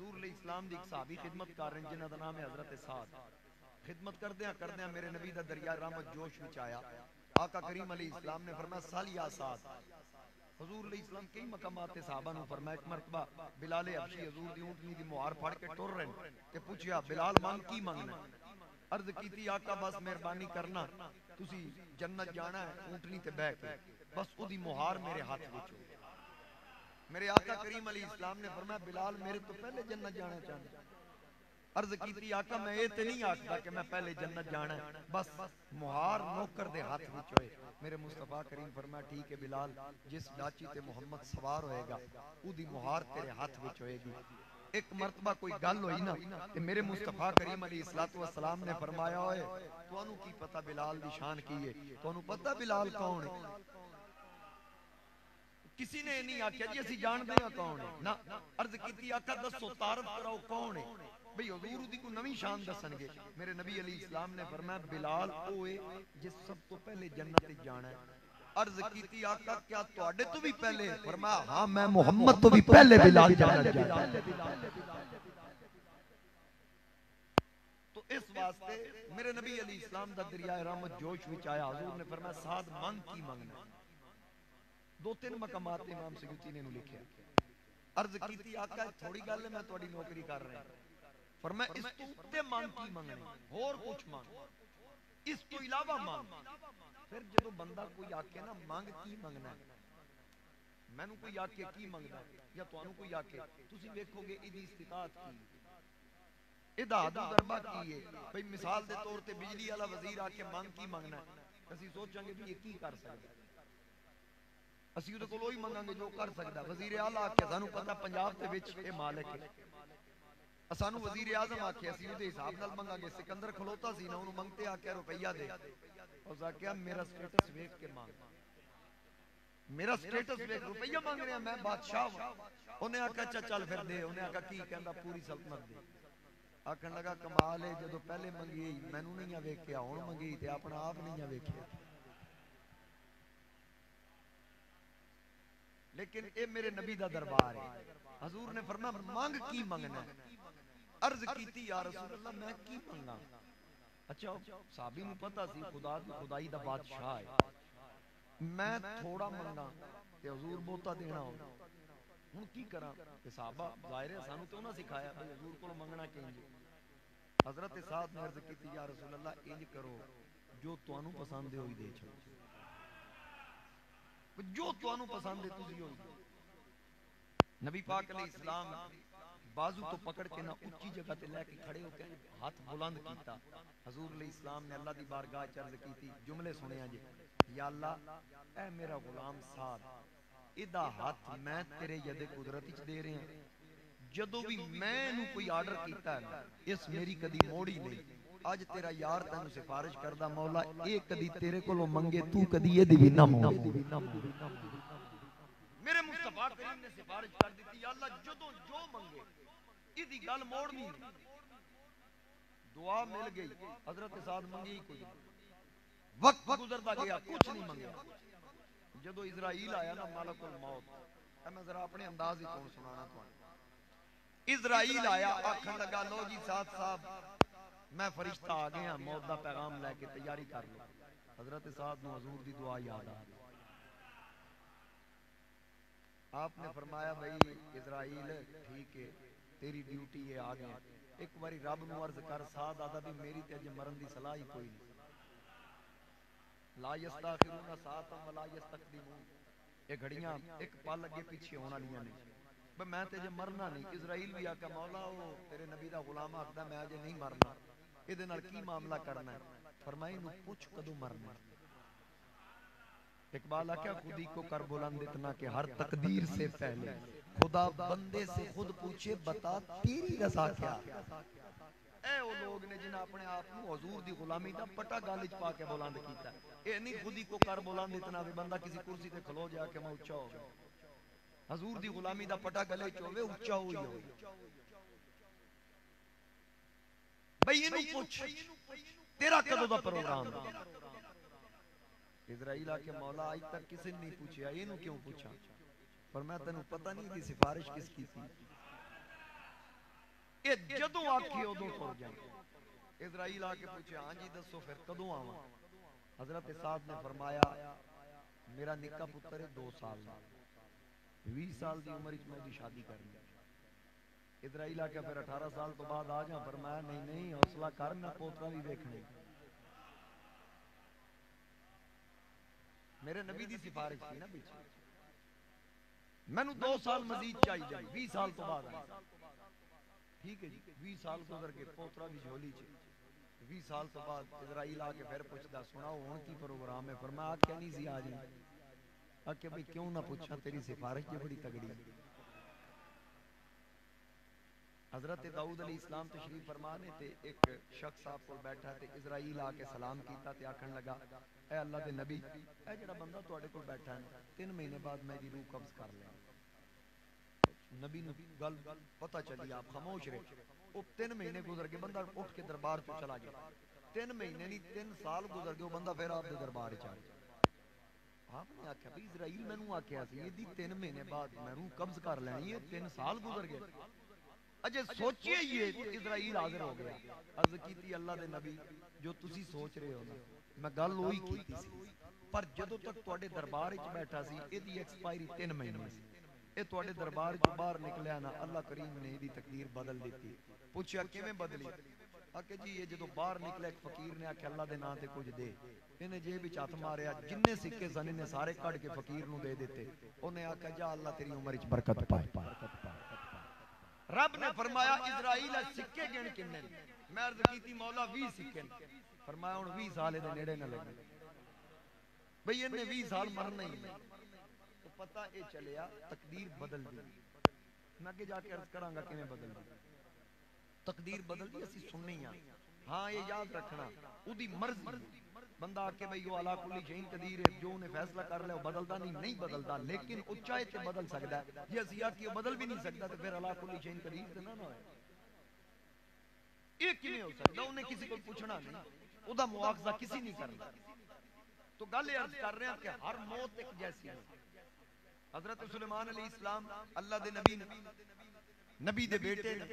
حضور علیہ السلام دی ایک صحابی خدمت کر رہے ہیں جنہاں دا نام ہے حضرت سعد. خدمت کردیاں میرے نبی دا دریا رحمت جوش وچ آیا. آقا کریم علیہ السلام نے فرمایا سال یا سعد. حضور علیہ السلام کئی مقامات صحابہ نو فرمایا. ایک مرتبہ بلال حبشی حضور دی اونٹنی دی مہار پھڑ کے ٹر رہے ہیں تے پوچھیا بلال مانگ کی منگنا ہے؟ عرض کیتی آقا بس مہربانی کرنا تسی جنت جانا ہے اونٹنی تے بیٹھ کے بس او دی مہار میرے ہاتھ وچ ہو. میرے آقا کریم علیہ السلام نے فرمایا بلال میرے تو پہلے جنت جانا چاہتا. عرض کیتی آقا میں یہ تے نہیں آکھدا کہ میں پہلے جنت جانا ہے بس مہار نوکر دے ہاتھ وچ ہوئے. میرے مصطفیٰ کریم فرمایا ٹھیک ہے بلال جس ڈاچی تے محمد سوار ہوئے گا او دی مہار تیرے ہاتھ وچ ہوئے گی. ایک مرتبہ کوئی گل ہوئی نا کہ میرے مصطفیٰ کریم علیہ السلام نے فرمایا ہوئے تانوں کی پتہ بلال دی شان کی ہے؟ تانوں پتہ بلال کون ہے؟ کسی نے نہیں آکھیا جی اسی جان دے کون ہے نا. عرض کیتی آقا دسو تعارف کراؤ کون ہے بھئی حضور دی کو نویں شان دسن گے. میرے نبی علیہ السلام نے فرمایا بلال اوے جس سب تو پہلے جنت جانا ہے. عرض کیتی آقا کیا تواڈے تو بھی پہلے؟ فرمایا ہاں میں محمد تو بھی پہلے بلال جنت جانا. تو اس واسطے میرے نبی علیہ السلام دا دریائے رحمت جوش وچ آیا. حضور نے فرمایا سعد مانگ کی منگنا ہے. دو تین مقامات امام سیوطی نے لکھیا. عرض کیتی آقا تھوڑی گل ہے میں تہاڈی نوکری کر رہا ہوں. فرمایا اس تو اتے مانگ کی منگنا اور کچھ مانگ اس تو علاوہ مانگ. پھر جدو بندہ کوئی آکے نا مانگ کی منگنا ہے میں نو کوئی آکے کی منگنا ہے یا تانوں کوئی آکے تسی ویکھو گے ایدی استطاعت کی ادا حد و ضربہ کی ہے. بھئی مثال دے طور تے بجلی والا وزیر آکے مانگ کی منگنا ہے اسی سوچاں گے بھی یہ کی کر سکتا ہے اسی دے کولوں ہی منگاں گے جو کر سکتا. وزیر اعلی آکھے سانوں پتہ پنجاب دے وچ اے مالک ہے سانوں وزیر اعظم آکھے اسی دے حساب نال منگاں گے. سکندر کھلوتا سی نا اونوں منگتے آکھیا روپیہ دے اس آکھیا میرا سٹیٹس ویکھ کے مانگ میرا سٹیٹس ویکھ روپیہ مانگ رہا میں بادشاہ ہوں. انہیں آکھا اچھا چل پھر دے. انہیں آکھا کی کہندا پوری سلطنت دے. آکھن لگا کمال ہے جدو پہلے منگی مینوں نہیں ویکھیا ہن منگی تے اپنا آپ نہیں ویکھیا. لیکن اے میرے نبی دا دربار ہے. حضور نے فرمایا مانگ کی منگنا ہے. عرض کیتی یا رسول اللہ میں کی منگا. اچھا صحابی نو پتہ سی خدا دی خدائی دا بادشاہ ہے میں تھوڑا منگا تے حضور بہتا دینا ہو ہن کی کراں تے صحابہ ظاہر ہے سانوں تے انہاں سکھایا بھئی حضور کولوں منگنا کینج. حضرت سعد نے عرض کیتی یا رسول اللہ انج کرو جو تانوں پسند ہے وہی دے چھڑو جو تانوں پسند ہے تسی ہوئی. نبی پاک علیہ السلام بازو تو پکڑ کے نہ اونچی جگہ تے لے کے کھڑے ہو کے ہاتھ بلند کیتا. حضور علیہ السلام نے اللہ دی بارگاہ عرض کیتی جملے سنیا جی یا اللہ اے میرا غلام سعد ادا ہاتھ میں تیرے ید قدرت وچ دے رہے ہیں. جدو بھی میں نو کوئی آرڈر کیتا ہے نا اس میری کدی موڑی نہیں. اج تیرا یار تینوں سفارش کردا مولا اے کدی تیرے کولوں منگے تو کدی اے دی بھی نہ موڑ. میرے مصطفیٰ کریم نے سفارش کر دیتی یا اللہ جدو جو منگے ایدی گل موڑنی نہیں. دعا مل گئی. حضرت سعد منگی کوئی وقت گزرتا گیا کچھ نہیں منگیا. جدو اسرائیل آیا نا ملک الموت میں ذرا اپنے انداز ہی کون سنانا تو اسرائیل آیا آکھن لگا لو جی سعد صاحب میں فرشتہ آ گیا موت دا پیغام لے کے تیاری کر لو. حضرت سعد نو حضور دی دعا یاد آ گئی. آپ نے فرمایا بھئی اسرائیل ٹھیک ہے تیری ڈیوٹی ہے آ گیا. ایک باری رب نو عرض کر سعد آدھا بھی میری تے اج مرن دی صلاح ہی کوئی نہیں. لا یستاخرون ساعتا ولا یستقدمون. یہ گھڑیاں ایک پل اگے پیچھے ہونا لیاں نہیں. بھئی میں تے اج مرنا نہیں. اسرائیل بھی آکھا مولا او تیرے نبی دا غلام آکھدا میں اج نہیں مرنا. اے دے نال کی معاملہ کرنا ہے؟ فرمایا انہوں پوچھ کدوں مرنا ہے. اقبال آکھا خودی کو کر بلند اتنا کہ ہر تقدیر سے پہلے خدا بندے سے خود پوچھے بتا تیری رضا کیا. اے وہ لوگ نے جنہاں اپنے آپ کو حضور دی غلامی دا پٹا گالج پا کے بلند کیتا ہے. اے نہیں خودی کو کر بلند اتنا بھی بندہ کسی کرسی تے کھلو جا کے میں اچھا ہو گیا. حضور دی غلامی دا پٹا گلے چوے اچھا ہوئی ہوئی. بھئی انہوں پوچھ تیرا کدو دا پروگرام ہے؟ اسرائیل آکے مولا آج تک کسی نے نہیں پوچھا انہوں کیوں پوچھا؟ فرمایا تینوں پتہ نہیں دی سفارش کس کی تھی. یہ جدوں آکھی ادوں ٹر جائیں. اسرائیل آ کے پوچھے ہاں جی دسو پھر کدوں آواں؟ حضرت سعد نے فرمایا میرا نکا پتر ہے 2 سال دا، 20 سال دی عمر وچ میں دی شادی کرنی. اسرائیل آ کے پھر 18 سال تو بعد آ جاں. فرمایا نہیں نہیں حوصلہ کر، میں پوترا بھی ویکھنے. میرے نبی دی سفارش تھی نا پیچھے. مینوں 2 سال مزید چاہیے 20 سال تو بعد آئی. ٹھیک ہے جی 20 سال گزر کے پوترا بھی جھولی چ. 20 سال تو بعد اسرائیل آ کے پھر پوچھدا سناؤ ہن کی پروگرام ہے؟ فرمایا آکھیا نہیں سی آ جی. آکھیا بھئی کیوں نہ پوچھا، تیری سفارش جو بڑی تگڑی. حضرت داؤد علیہ السلام تشریف فرما نے تے ایک شخص آپ کو بیٹھا تے اسرائیل آ کے سلام کیتا تے آکھن لگا اے اللہ دے نبی، اے جڑا بندہ تواڈے کول بیٹھا ہے 3 مہینے بعد میں دی روح قبض کر لیا. نبی نو گل پتہ چلی، آپ خاموش رہے. وہ 3 مہینے گزر کے بندہ اٹھ کے دربار چ چلا گیا. 3 مہینے نہیں 3 سال گزر گئے، وہ بندہ پھر آپ دے دربار چ آ گیا. آپ نے آکھیا بھی اسرائیل مینوں آکھیا سی یہ 3 مہینے بعد میں روح قبض کر لینی ہے، 3 سال گزر گئے. اجے سوچئے یہ اسرائیل حاضر ہو گیا. عرض کیتی اللہ دے نبی جو تسی سوچ رہے ہو نا میں گل وہی کیتی سی، پر جدوں تک تواڈے دربار وچ بیٹھا سی ایدی ایکسپائری 3 مہینے سی. اے تواڈے دربار چ باہر نکلیا نا اللہ کریم نے ایدی تقدیر بدل دیتی. پوچھیا کیویں بدلی؟ آکھے جی یہ جدوں باہر نکلے ایک فقیر نے آکھیا اللہ دے نام تے کچھ دے. انہیں جیب وچ ہاتھ ماریا، جننے سکے سن انہیں سارے کڈ کے فقیر نو دے دیتے. انہیں آکھیا جا اللہ تیری عمر وچ برکت پائے. رب نے فرمایا اسرائیل سکے گن کنے؟ میں عرض کیتی مولا 20 سکے. فرمایا ہن 20 سال دے نیڑے نہ لگے بھئی انہیں 20 سال مرنا ہی نہیں. تو پتہ اے چلیا تقدیر بدل دی. میں آگے جا کے عرض کراں گا کیویں بدل دی. تقدیر بدل دی اسی سننی ہاں. ہاں یہ یاد رکھنا اودی مرضی. بندہ آکے بھئی وہ علا کلی شیء قدیر ہے، جو انہیں فیصلہ کر لے وہ بدلدا نہیں بدلدا، لیکن وہ چاہے تے بدل سکتا ہے. یہ اسی آکھیے بدل بھی نہیں سکتا تو پھر علا کلی شیء قدیر تے نہ ہوئے. یہ کیویں ہو سکتا؟ انہیں کسی کو پوچھنا نہیں، او دا مواخذہ کسی نہیں کرنا. تو گل یہ عرض کر رہے ہیں کہ ہر موت ایک جیسی ہے. حضرت سلیمان علیہ السلام اللہ دے نبی نے نبی دے بیٹے نے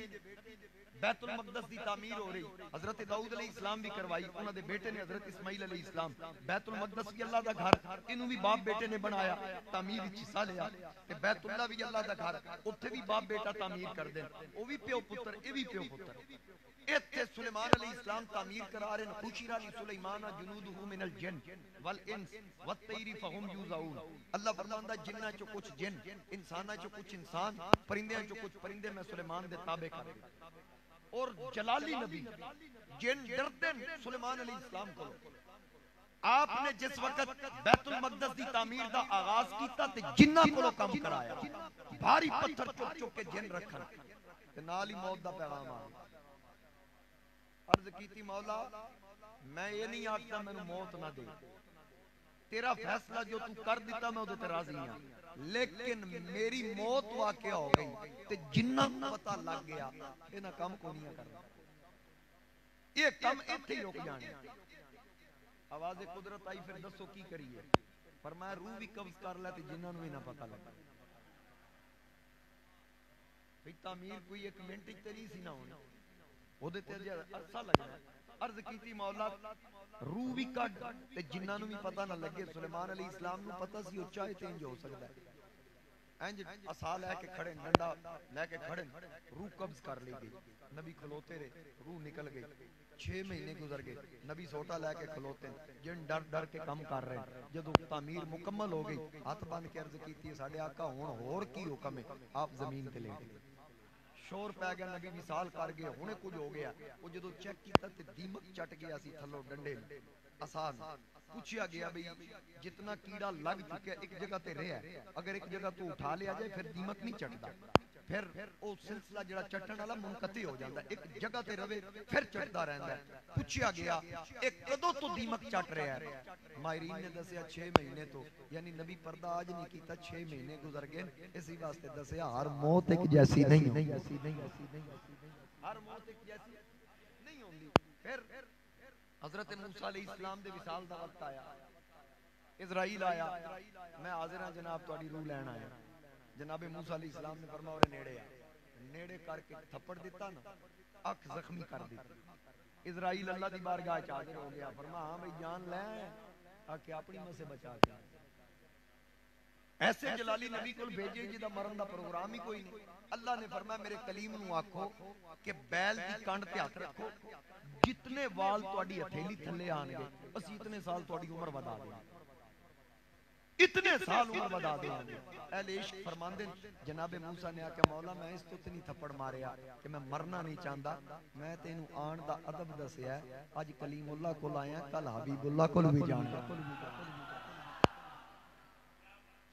بیت المقدس دی تعمیر ہو رہی. حضرت داؤد علیہ السلام بھی کروائی، انہاں دے بیٹے نے حضرت اسماعیل علیہ السلام. بیت المقدس بھی اللہ دا گھر، انہوں بھی باپ بیٹے نے بنایا، تعمیر وچ حصہ لیا. تے بیت اللہ بھی اللہ دا گھر، اوتھے بھی باپ بیٹا تعمیر کر دین. او بھی پیو پتر، اے بھی پیو پتر. ایتھے سلیمان علیہ السلام تعمیر کرا رہے ہیں. خوشیرا لی سلیمان جنودہ من الجن والانس والطیر فہم یوزعون. اللہ فرماندا جنہ چو کچھ جن، انسانہ چو کچھ انسان، پرندیاں چو کچھ پرندے میں سلیمان دے تابع کر دے. اور جلالی نبی جن ڈردن سلیمان علیہ السلام کو. آپ نے جس وقت بیت المقدس دی تعمیر دا آغاز کیتا تے جنہ کو کم کرایا، بھاری پتھر چک چک کے جن رکھن تے نال ہی موت دا پیغام آ گیا. عرض کیتی مولا میں یہ نہیں آکھتا مینوں موت نہ دے، تیرا فیصلہ جو تو کر دیتا میں ادھے تے راضی ہاں، لیکن میری موت واقع ہو گئی تے جنہ پتہ لگ گیا انہاں کم کو نہیں کرنا. یہ کم ایتھے ہی رک جانے. آواز قدرت آئی پھر دسو کی کریے؟ فرمایا روح بھی قبض کر لے تے جنہاں نوں ہی نہ پتہ لگا. بھئی تعمیر کوئی 1 منٹ وچ تے نہیں سی نہ ہونی، اودے تے عرصہ لگنا. عرض کیتی مولا روح بھی کڈ تے جنہاں نوں بھی پتہ نہ لگے. سلیمان علیہ السلام نوں پتہ سی او چاہے تے انج ہو سکدا ہے. انج عصا لے کے کھڑے، ڈنڈا لے کے کھڑے، روح قبض کر لی گئی. نبی کھلوتے رہے، روح نکل گئی. 6 مہینے گزر گئے، نبی سوٹا لے کے کھلوتے ہیں، جن ڈر ڈر کے کم کر رہے ہیں. جدو تعمیر مکمل ہو گئی ہاتھ بن کے عرض کیتی ساڈے آقا ہن ہور کی حکم ہے؟ آپ زمین تے لیٹ گئے. شور پہ گیا، نبی وصال کر گئے، ہونے کچھ ہو گیا. وہ جدو چیک کیتا تے دیمک چٹ گیا سی تھلو ڈنڈے آسان. پوچھیا گیا بھئی جتنا کیڑا لگ چکے ایک جگہ تے رہا ہے، اگر ایک جگہ تو اٹھا لیا جائے پھر دیمک نہیں چٹدا، پھر او سلسلہ جڑا چٹن والا منقطع ہو جاتا ہے، ایک جگہ تے رہے پھر چٹدا رہندا ہے. پوچھیا گیا ایک کدوں تو دیمک چٹ رہا ہے؟ ماہرین نے دسیا 6 مہینے تو، یعنی نبی پردہ آج نہیں کیتا، 6 مہینے گزر گئے. اسی واسطے دسیا ہر موت ایک جیسی نہیں ہوتی، ہر موت ایک جیسی نہیں ہوندی. پھر حضرت موسیٰ علیہ السلام دے وصال دا وقت آیا، اسرائیل آیا، میں حاضر ہاں جناب تہاڈی روح لین آیا. جناب موسیٰ علیہ السلام نے فرمایا اور نیڑے آ. نیڑے کر کے تھپڑ دیتا نا اکھ زخمی کر دیتی. اسرائیل اللہ دی بارگاہ چ حاضر ہو گیا, فرمایا ہاں بھئی جان لے آ کے اپنی ماں سے بچا کے. ایسے جلالی نبی کو بھیجے جدا مرن دا پروگرام ہی کوئی نہیں. اللہ نے فرمایا میرے کلیم نو آکھو کہ بیل دی کنڈ تے ہاتھ رکھو, جتنے وال تہاڈی ہتھیلی تھلے آن گے اسی اتنے سال تہاڈی عمر ودا دیں, اتنے سال عمر ودا دیں گے. اہل عشق فرماندے جناب موسیٰ نے آکھا مولا میں اس تو اتنی تھپڑ ماریا کہ میں مرنا نہیں چاہتا, میں تینوں آن دا ادب دسیا ہے, اج کلیم اللہ کو آیا کل حبیب اللہ کو بھی جانا,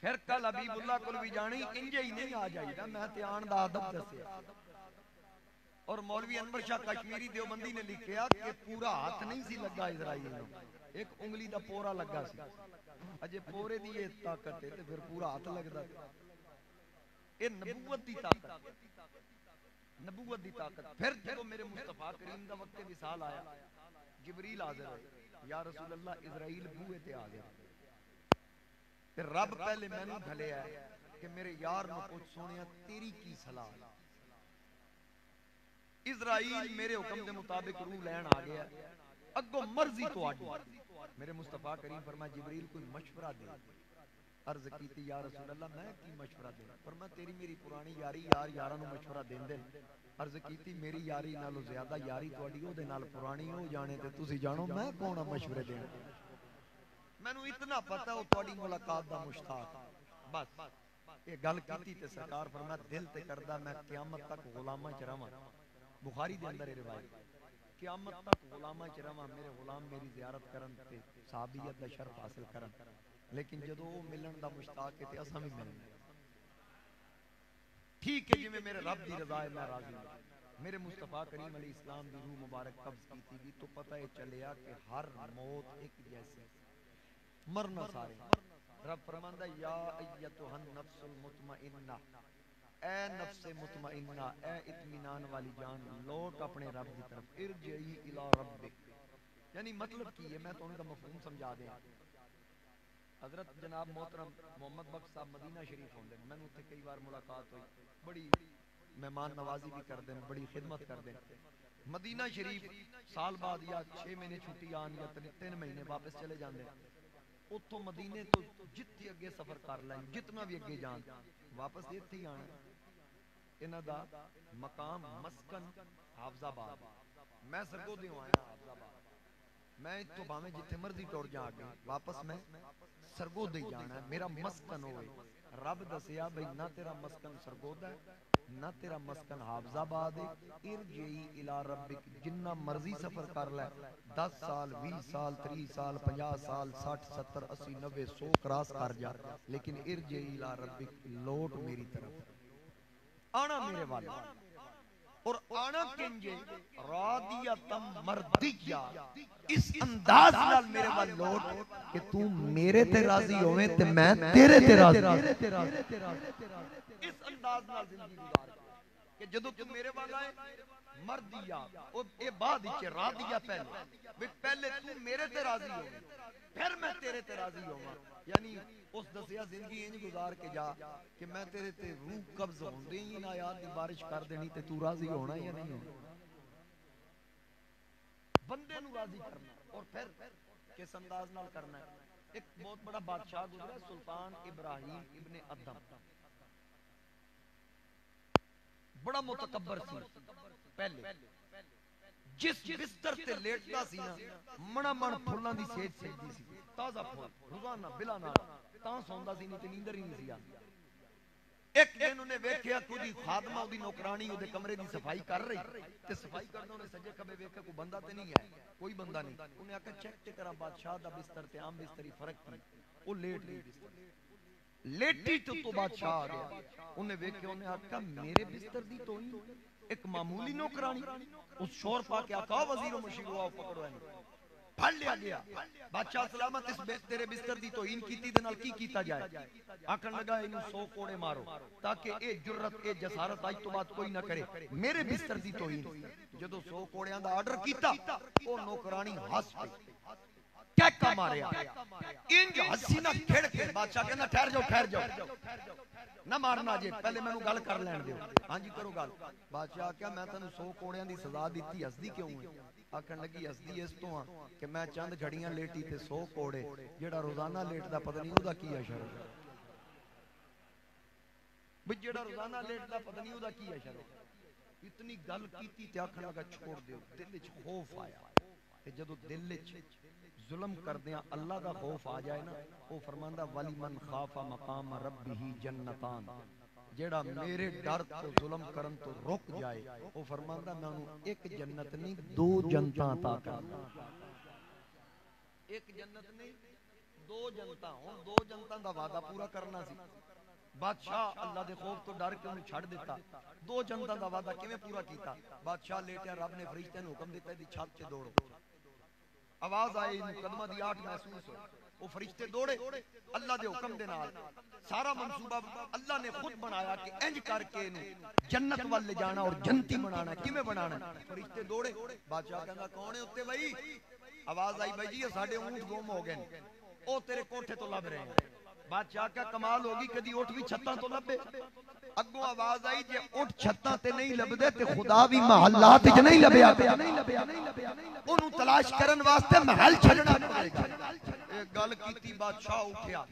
پھر کل حبیب اللہ کو بھی جانی, انجے ہی نہیں آ جائے گا, میں تے آن دا ادب دسیا. اور مولوی انور شاہ کشمیری دیوبندی نے لکھیا کہ پورا ہاتھ نہیں سی لگا اسرائیل نو, ایک انگلی دا پورا لگا سی. اجے پورے دی یہ طاقت ہے تے پھر پورا ہاتھ لگدا. اے نبوت دی طاقت, نبوت دی طاقت. پھر جب میرے مصطفیٰ کریم دا وقت وصال آیا, جبریل حاضر ہوئے, یا رسول اللہ اسرائیل بوئے تے حاضر. تے رب پہلے میں نو گھلیا ہے کہ میرے یار نو پوچھ سونیا تیری کی صلاح. اسرائیل میرے حکم دے مطابق روح لین آ گیا, اگو مرضی تو آڈی. میرے مصطفیٰ کریم فرمایا جبریل کوئی مشورہ دے. عرض کیتی یا رسول اللہ میں کی مشورہ دے؟ فرمایا تیری میری پرانی یاری, یار یاراں نو مشورہ دین دے. عرض کیتی میری یاری نالو زیادہ یاری تہاڈی او دے نال پرانی ہو جانے تے تسی جانو میں کون مشورے دین. مینوں اتنا پتہ او تہاڈی ملاقات دا مشتاق. بس یہ گل کیتی تے سرکار فرمایا دل تے کردا میں قیامت تک غلاماں چ رہواں. بخاری دے اندر روایت, قیامت تک غلاماں چ رہواں, میرے غلام میری زیارت کرن تے صحابیت دا شرف حاصل کرن. لیکن جدوں وہ ملن دا مشتاق تے اساں بھی ملنا. ٹھیک ہے جی میں میرے رب دی رضا ہے میں راضی ہوں. میرے مصطفیٰ کریم علیہ السلام دی روح مبارک قبض کیتی گئی تو پتہ یہ چلیا کہ ہر موت ایک جیسی, مرنا سارے. رب فرماندا یا ایتھا النفس المطمئنہ, اے نفس مطمئنہ, اے اطمینان والی جان, لوٹ اپنے رب کی طرف. ارجعی الی ربک, یعنی مطلب کی ہے میں تو ان کا مفہوم سمجھا دیا. حضرت جناب محترم محمد بخش صاحب مدینہ شریف ہوندے, میں نے اتنے کئی بار ملاقات ہوئی, بڑی مہمان نوازی بھی کر دیں, بڑی خدمت کر دیں. مدینہ شریف سال بعد یا 6 مہینے چھٹی آن یا 3 مہینے واپس چلے جاندے. اتھوں مدینے تو جتنی اگے سفر کر لیں, جتنا بھی اگے جان, واپس اتھے ہی آنا. انہاں دا مقام مسکن حافظ آباد. میں سرگودیوں آیا حافظ آباد, میں تو باویں جتھے مرضی ٹر جا آگے, واپس میں سرگودے جانا ہے, میرا مسکن ہوئے. رب دسیا بھئی نہ تیرا مسکن سرگودہ ہے نہ تیرا مسکن حافظ آباد ہے. ارجعی الی ربک, جنہ مرضی سفر کر لے, 10 سال 20 سال 30 سال 50 سال 60 70 80 90 100 کراس کر جا, لیکن ارجعی الی ربک, لوٹ میری طرف, آنا میرے والا. اور آنا کنجے راضیتم مردیہ, اس انداز نال میرے وال لوٹ کہ تو میرے تے راضی ہوئے تے میں تیرے تے راضی. اس انداز نال زندگی گزار کہ جدو تو میرے وال آئے مردیہ, اور اے بعد ہی راضیہ پہلے تو میرے تے راضی ہوئے پھر میں تیرے تے راضی ہوگا. یعنی اس دسیا زندگی انج گزار کے جا کہ میں تیرے تے روح قبض ہوندے ہی نہ یاد دی بارش کر دینی تے تو راضی ہونا یا نہیں ہونا. بندے نو راضی کرنا اور پھر کس انداز نال کرنا ہے. ایک بہت بڑا بادشاہ گزرا ہے, سلطان ابراہیم ابن ادم, بڑا متکبر سی. پہلے جس بستر تے لیٹتا سی نا منا من پھلاں دی سیج سجدی سی, تازہ پھول روزانہ بلا نال, تاں سوندا سی نہیں تے نیندر ہی نہیں سی آندی. ایک دن انہیں ویکھیا کوئی خادمہ دی نوکرانی اودے کمرے دی صفائی کر رہی تے صفائی کردا انہیں سجے کبے ویکھیا کوئی بندہ تے نہیں ہے, کوئی بندہ نہیں. انہیں آکھا چیک تے کرا بادشاہ دا بستر تے عام بستری فرق کی, او لیٹ گئی بستر, لیٹی تو بادشاہ آ گیا. انہیں ویکھیا انہیں آکھا میرے بستر دی تو ہی ایک معمولی نوکرانی, اس شور پا کے آکھا وزیر و مشیر ہوا پکڑو ہے, پھڑ لیا گیا. بادشاہ سلامت اس تیرے بستر دی توہین کیتی دے نال کی کیتا جائے. آکھن لگا انہوں 100 کوڑے مارو تاکہ اے جرت اے جسارت آج تو بات کوئی نہ کرے میرے بستر دی توہین. جدو 100 کوڑیاں دا آرڈر کیتا او نوکرانی ہس پئی, کہہ ٹیکا ماریا انج ہسی نہ کھڑ کے بادشاہ کہنا ٹھہر جاؤ نہ مارنا جی پہلے مینوں گل کر لین دیو ہاں جی کرو گل بادشاہ کیا میں تینوں 100 کوڑیاں دی سزا دیتی ہسدی کیوں ہے آکھن لگی ہسدی اس تو ہاں کہ میں چند گھڑیاں لیٹی تے 100 کوڑے جیڑا روزانہ لیٹدا پتہ نہیں اودا کی اشر بھئی جیڑا روزانہ لیٹدا پتہ نہیں اودا کی اشر اتنی گل کیتی تے آکھن لگا چھوڑ دیو دل وچ خوف آیا تے جدوں دل وچ ظلم کردیاں اللہ دا خوف آ جائے نا وہ فرماندا ولی من خاف مقام ربہ جنتان جیڑا میرے ڈر تو ظلم کرن تو رک جائے وہ فرماندا میں انہوں ایک جنت نہیں 2 جنتاں عطا کرنا ایک جنت نہیں 2 جنتاں ہن 2 جنتاں دا وعدہ پورا کرنا سی بادشاہ اللہ دے خوف تو ڈر کے انہیں چھڑ دیتا 2 جنتاں دا وعدہ کیویں پورا کیتا بادشاہ لیٹیا رب نے فرشتے نوں حکم دیتا دی چھت تے دوڑو آواز آئی مقدمہ دی 8 محسوس ہوئی وہ فرشتے دوڑے اللہ دے حکم دے نال سارا منصوبہ اللہ نے خود بنایا کہ انج کر کے جنت وال لے جانا اور جنتی بنانا کیویں بنانا فرشتے دوڑے بادشاہ کہندا کون ہے اوتے بھائی آواز آئی بھائی جی یہ ساڈے اونٹ گم ہو گئے او تیرے کوٹھے تو لب رہے ہیں بادشاہ کا کمال ہوگی کدی اٹھ بھی چھتاں تو لبے اگوں آواز آئی جے اٹھ چھتاں تے نہیں لبدے تے خدا بھی محلات وچ نہیں لبیا اونوں تلاش کرن واسطے محل چھڈنا پڑے گا گل کیتی بادشاہ اٹھیا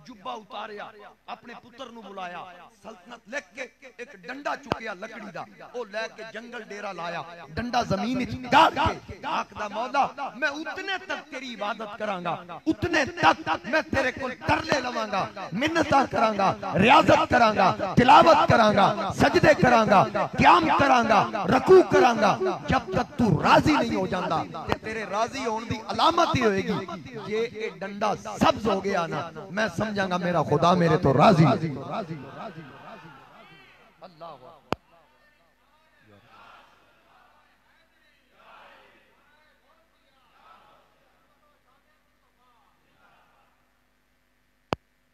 جبہ اتاریا اپنے پتر نو بلایا سلطنت لکھ کے ایک ڈنڈا چکیا لکڑی دا او لے کے جنگل ڈیرا لایا ڈنڈا زمین وچ گاڑ کے آکھدا مولا میں اتنے تک تیری عبادت کراں گا اتنے تک میں تیرے کول ترلے لواں گا منتاں کراں گا ریاضت کراں گا تلاوت کراں گا سجدے کراں گا قیام کراں گا رکوع کراں گا جب تک تو راضی نہیں ہو جاندا تے تیرے راضی ہون دی علامت ہی ہوئے گی یہ ڈنڈا سبز ہو گیا نا میں سمجھاں گا میرا خدا میرے تو راضی اللہ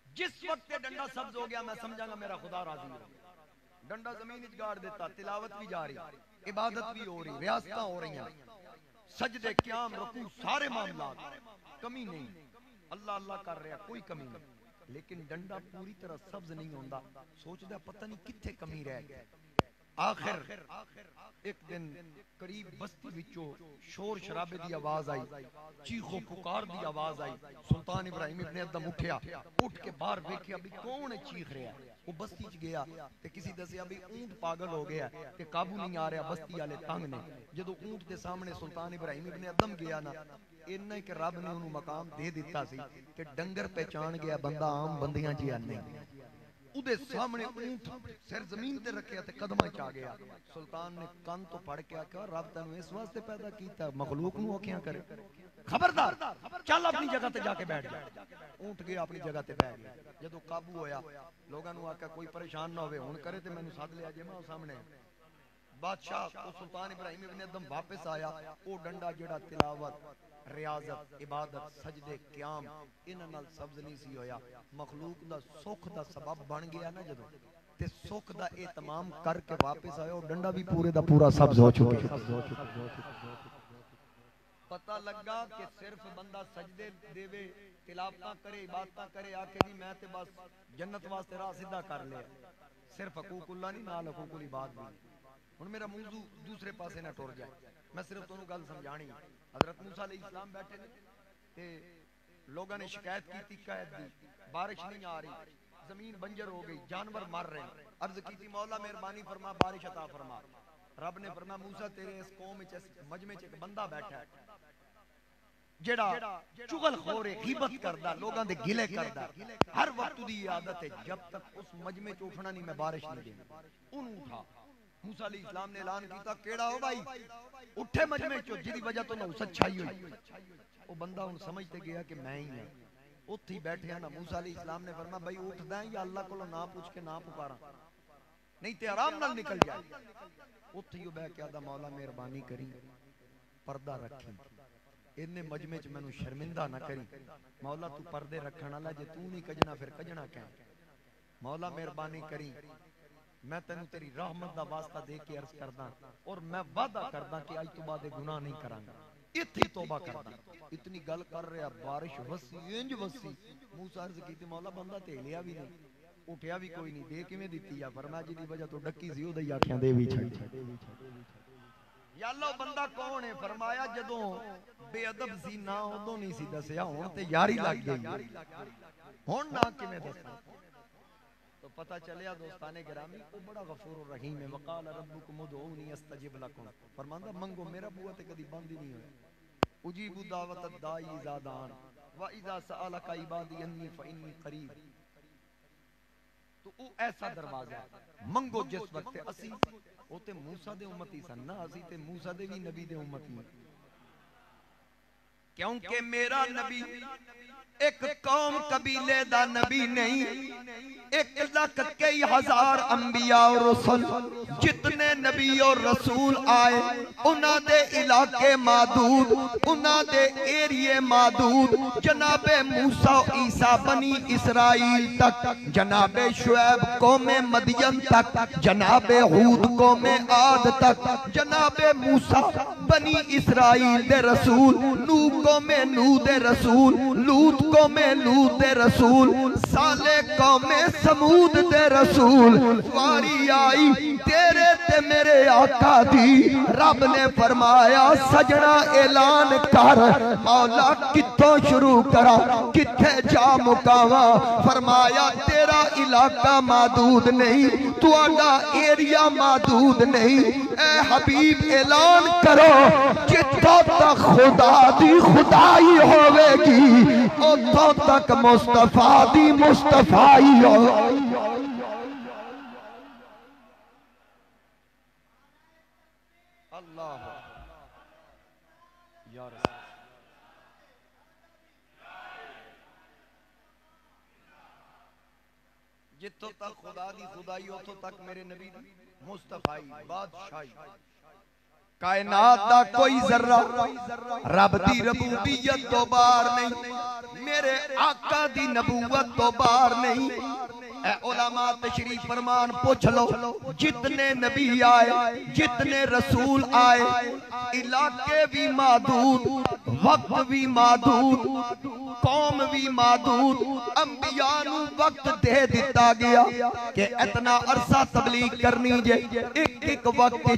جس وقت ڈنڈا سبز ہو گیا میں سمجھاں گا میرا خدا راضی ہو ڈنڈا زمین وچ گاڑ دیتا تلاوت بھی جاری عبادت بھی ہو رہی ریاستاں ہو رہی ہیں سجدے قیام رکوع سارے معاملات کمی نہیں اللہ اللہ کر رہا کوئی کمی نہیں لیکن ڈنڈا پوری طرح سبز نہیں ہوندا سوچدا پتہ نہیں کتھے کمی رہ گئی آخر ایک دن قریب بستی وچوں شور شرابے دی آواز آئی چیخ و پکار دی آواز آئی سلطان ابراہیم ابن ادم اٹھیا اٹھ کے باہر دیکھیا بھی کون ہے چیخ رہا ہے وہ بستی چ گیا تے کسی دسیا بھی اونٹ پاگل ہو گیا تے قابو نہیں آ رہا بستی والے تنگ نے جدو اونٹ دے سامنے سلطان ابراہیم ابن ادم گیا نا انہاں کہ رب نے انہوں مقام دے دیتا سی کہ ڈنگر پہچان گیا بندہ عام بندیاں جیہا نہیں اودے سامنے اونٹ سر زمین تے رکھیا تے قدماں چ آ گیا سلطان نے کان تو پڑھ کے کہا رب تینوں اس واسطے پیدا کیتا مخلوق نو اوکھیاں کرے خبردار چل اپنی جگہ تے جا کے بیٹھ جا اونٹ گیا اپنی جگہ تے بیٹھ گیا جدوں قابو ہویا لوگاں نو آکھیا کوئی پریشان نہ ہوئے ہن کرے تے مینوں سد لیا جے میں سامنے بادشاہ کو سلطان ابراہیم ابن ادم واپس آیا او ڈنڈا جڑا تلاوت ریاضت عبادت سجدے قیام انہاں نال سبز نہیں سی ہویا مخلوق دا سکھ دا سبب بن گیا نا جدوں تے سکھ دا اہتمام کر کے واپس آیا اور ڈنڈا بھی پورے دا پورا سبز ہو چکا پتہ لگا کہ صرف بندہ سجدے دیوے تلاوتاں کرے عبادتاں کرے آکھے جی میں تے بس جنت واسطے راہ سیدھا کر لیا صرف حقوق اللہ نہیں نال حقوق العباد بھی ہن میرا موضوع دوسرے پاسے نہ ٹر جائے میں صرف تانوں گل سمجھانی حضرت موسیٰ علیہ السلام بیٹھے نے تے لوگاں نے شکایت کی قید دی بارش نہیں آ رہی زمین بنجر ہو گئی جانور مر رہے ہیں عرض کی تھی مولا مہربانی فرما بارش عطا فرما رب نے فرمایا موسیٰ تیرے اس قوم وچ اس مجمع وچ ایک بندہ بیٹھا ہے جڑا چغل خور غیبت کردا لوگاں دے گلے کردا ہر وقت دی عادت ہے جب تک اس مجمع چ اٹھنا نہیں میں بارش نہیں دینا اونوں اٹھا موسیٰ علیہ السلام نے اعلان کیتا کیڑا ہو بھائی اٹھے مجمع چ جدی وجہ تو نحوست چھائی ہوئی وہ بندہ ہن سمجھتے گیا کہ میں ہی ہوں اوتھے ہی بیٹھے ہیں نا موسیٰ علیہ السلام نے فرمایا بھائی اٹھدا ہے یا اللہ کولوں نہ پوچھ کے نہ پکاراں نہیں تے آرام نال نکل جائے اوتھے ہی بیٹھ کے آدا مولا مہربانی کری پردہ رکھی انہیں مجمع چ مینوں شرمندہ نہ کری مولا تو پردے رکھن والا جے تو نہیں کجنا پھر کجنا کہیں مولا مہربانی کری میں تینوں تیری رحمت دا واسطہ دے کے عرض کردا اور میں وعدہ کردا کہ اج تو بعد گناہ نہیں کراں گا اتھی توبہ کرنا اتنی گل کر رہا بارش وسی انج وسی موسیٰ عرض کی تھی مولا بندہ تے لیا بھی نہیں اٹھیا بھی کوئی نہیں دے کے میں دیتی یا فرمایا جی دی وجہ تو ڈکی سی دے آکھیاں دے بھی چھڑ یا اللہ بندہ کون ہے فرمایا جدوں بے ادب سی نہ ادوں نہیں سی دسیا ہون تے یاری لگ گئی ہون نہ کہ میں دسا تو پتہ چلیا دوستانے گرامی وہ بڑا غفور الرحیم ہے وقال ربکم ادعونی استجب لکم فرماندا منگو میرا بوا تے کدی بند ہی نہیں ہویا اجیب دعوت الداعی اذا دعان واذا سألک عبادی انی فانی قریب تو او ایسا دروازہ ہے منگو جس وقت اسی او تے موسیٰ دے امتی سن نا اسی تے موسیٰ دے بھی نبی دے امتی کیونکہ میرا نبی ایک قوم قبیلے دا نبی نہیں 1,00,000 انبیاء اور رسول جتنے نبی اور رسول آئے انہاں دے علاقے معدود انہاں دے ایریے معدود جناب موسیٰ و عیسیٰ بنی اسرائیل تک جناب شعیب قوم مدین تک جناب ہود قوم عاد تک جناب موسیٰ بنی اسرائیل دے رسول نو قوم نو دے رسول لوط قوم لوط دے رسول صالح قوم سمود دے رسول واری آئی تیرے تے میرے آقا دی رب نے فرمایا سجنا اعلان کر مولا کتوں شروع کرا کتھے جا مکاوا فرمایا تیرا علاقہ معدود نہیں تو آگا ایریا معدود نہیں اے حبیب اعلان کرو جتوں تک خدا دی خدائی ہوئے گی اتوں تک مصطفیٰ دی مصطفیٰ ہو اللہ یا رسول جتوں تک خدا دی خدائی اتوں تک میرے نبی دی مصطفیٰ بادشاہی کائنات دا کوئی ذرہ رب دی ربوبیت تو باہر نہیں میرے آقا دی نبوت تو باہر نہیں اے علماء تشریف فرمان پوچھ لو جتنے نبی آئے جتنے رسول آئے علاقے بھی معدود وقت بھی معدود قوم بھی معدود انبیاء نو وقت دے دیتا گیا کہ اتنا عرصہ تبلیغ کرنی جے ایک وقت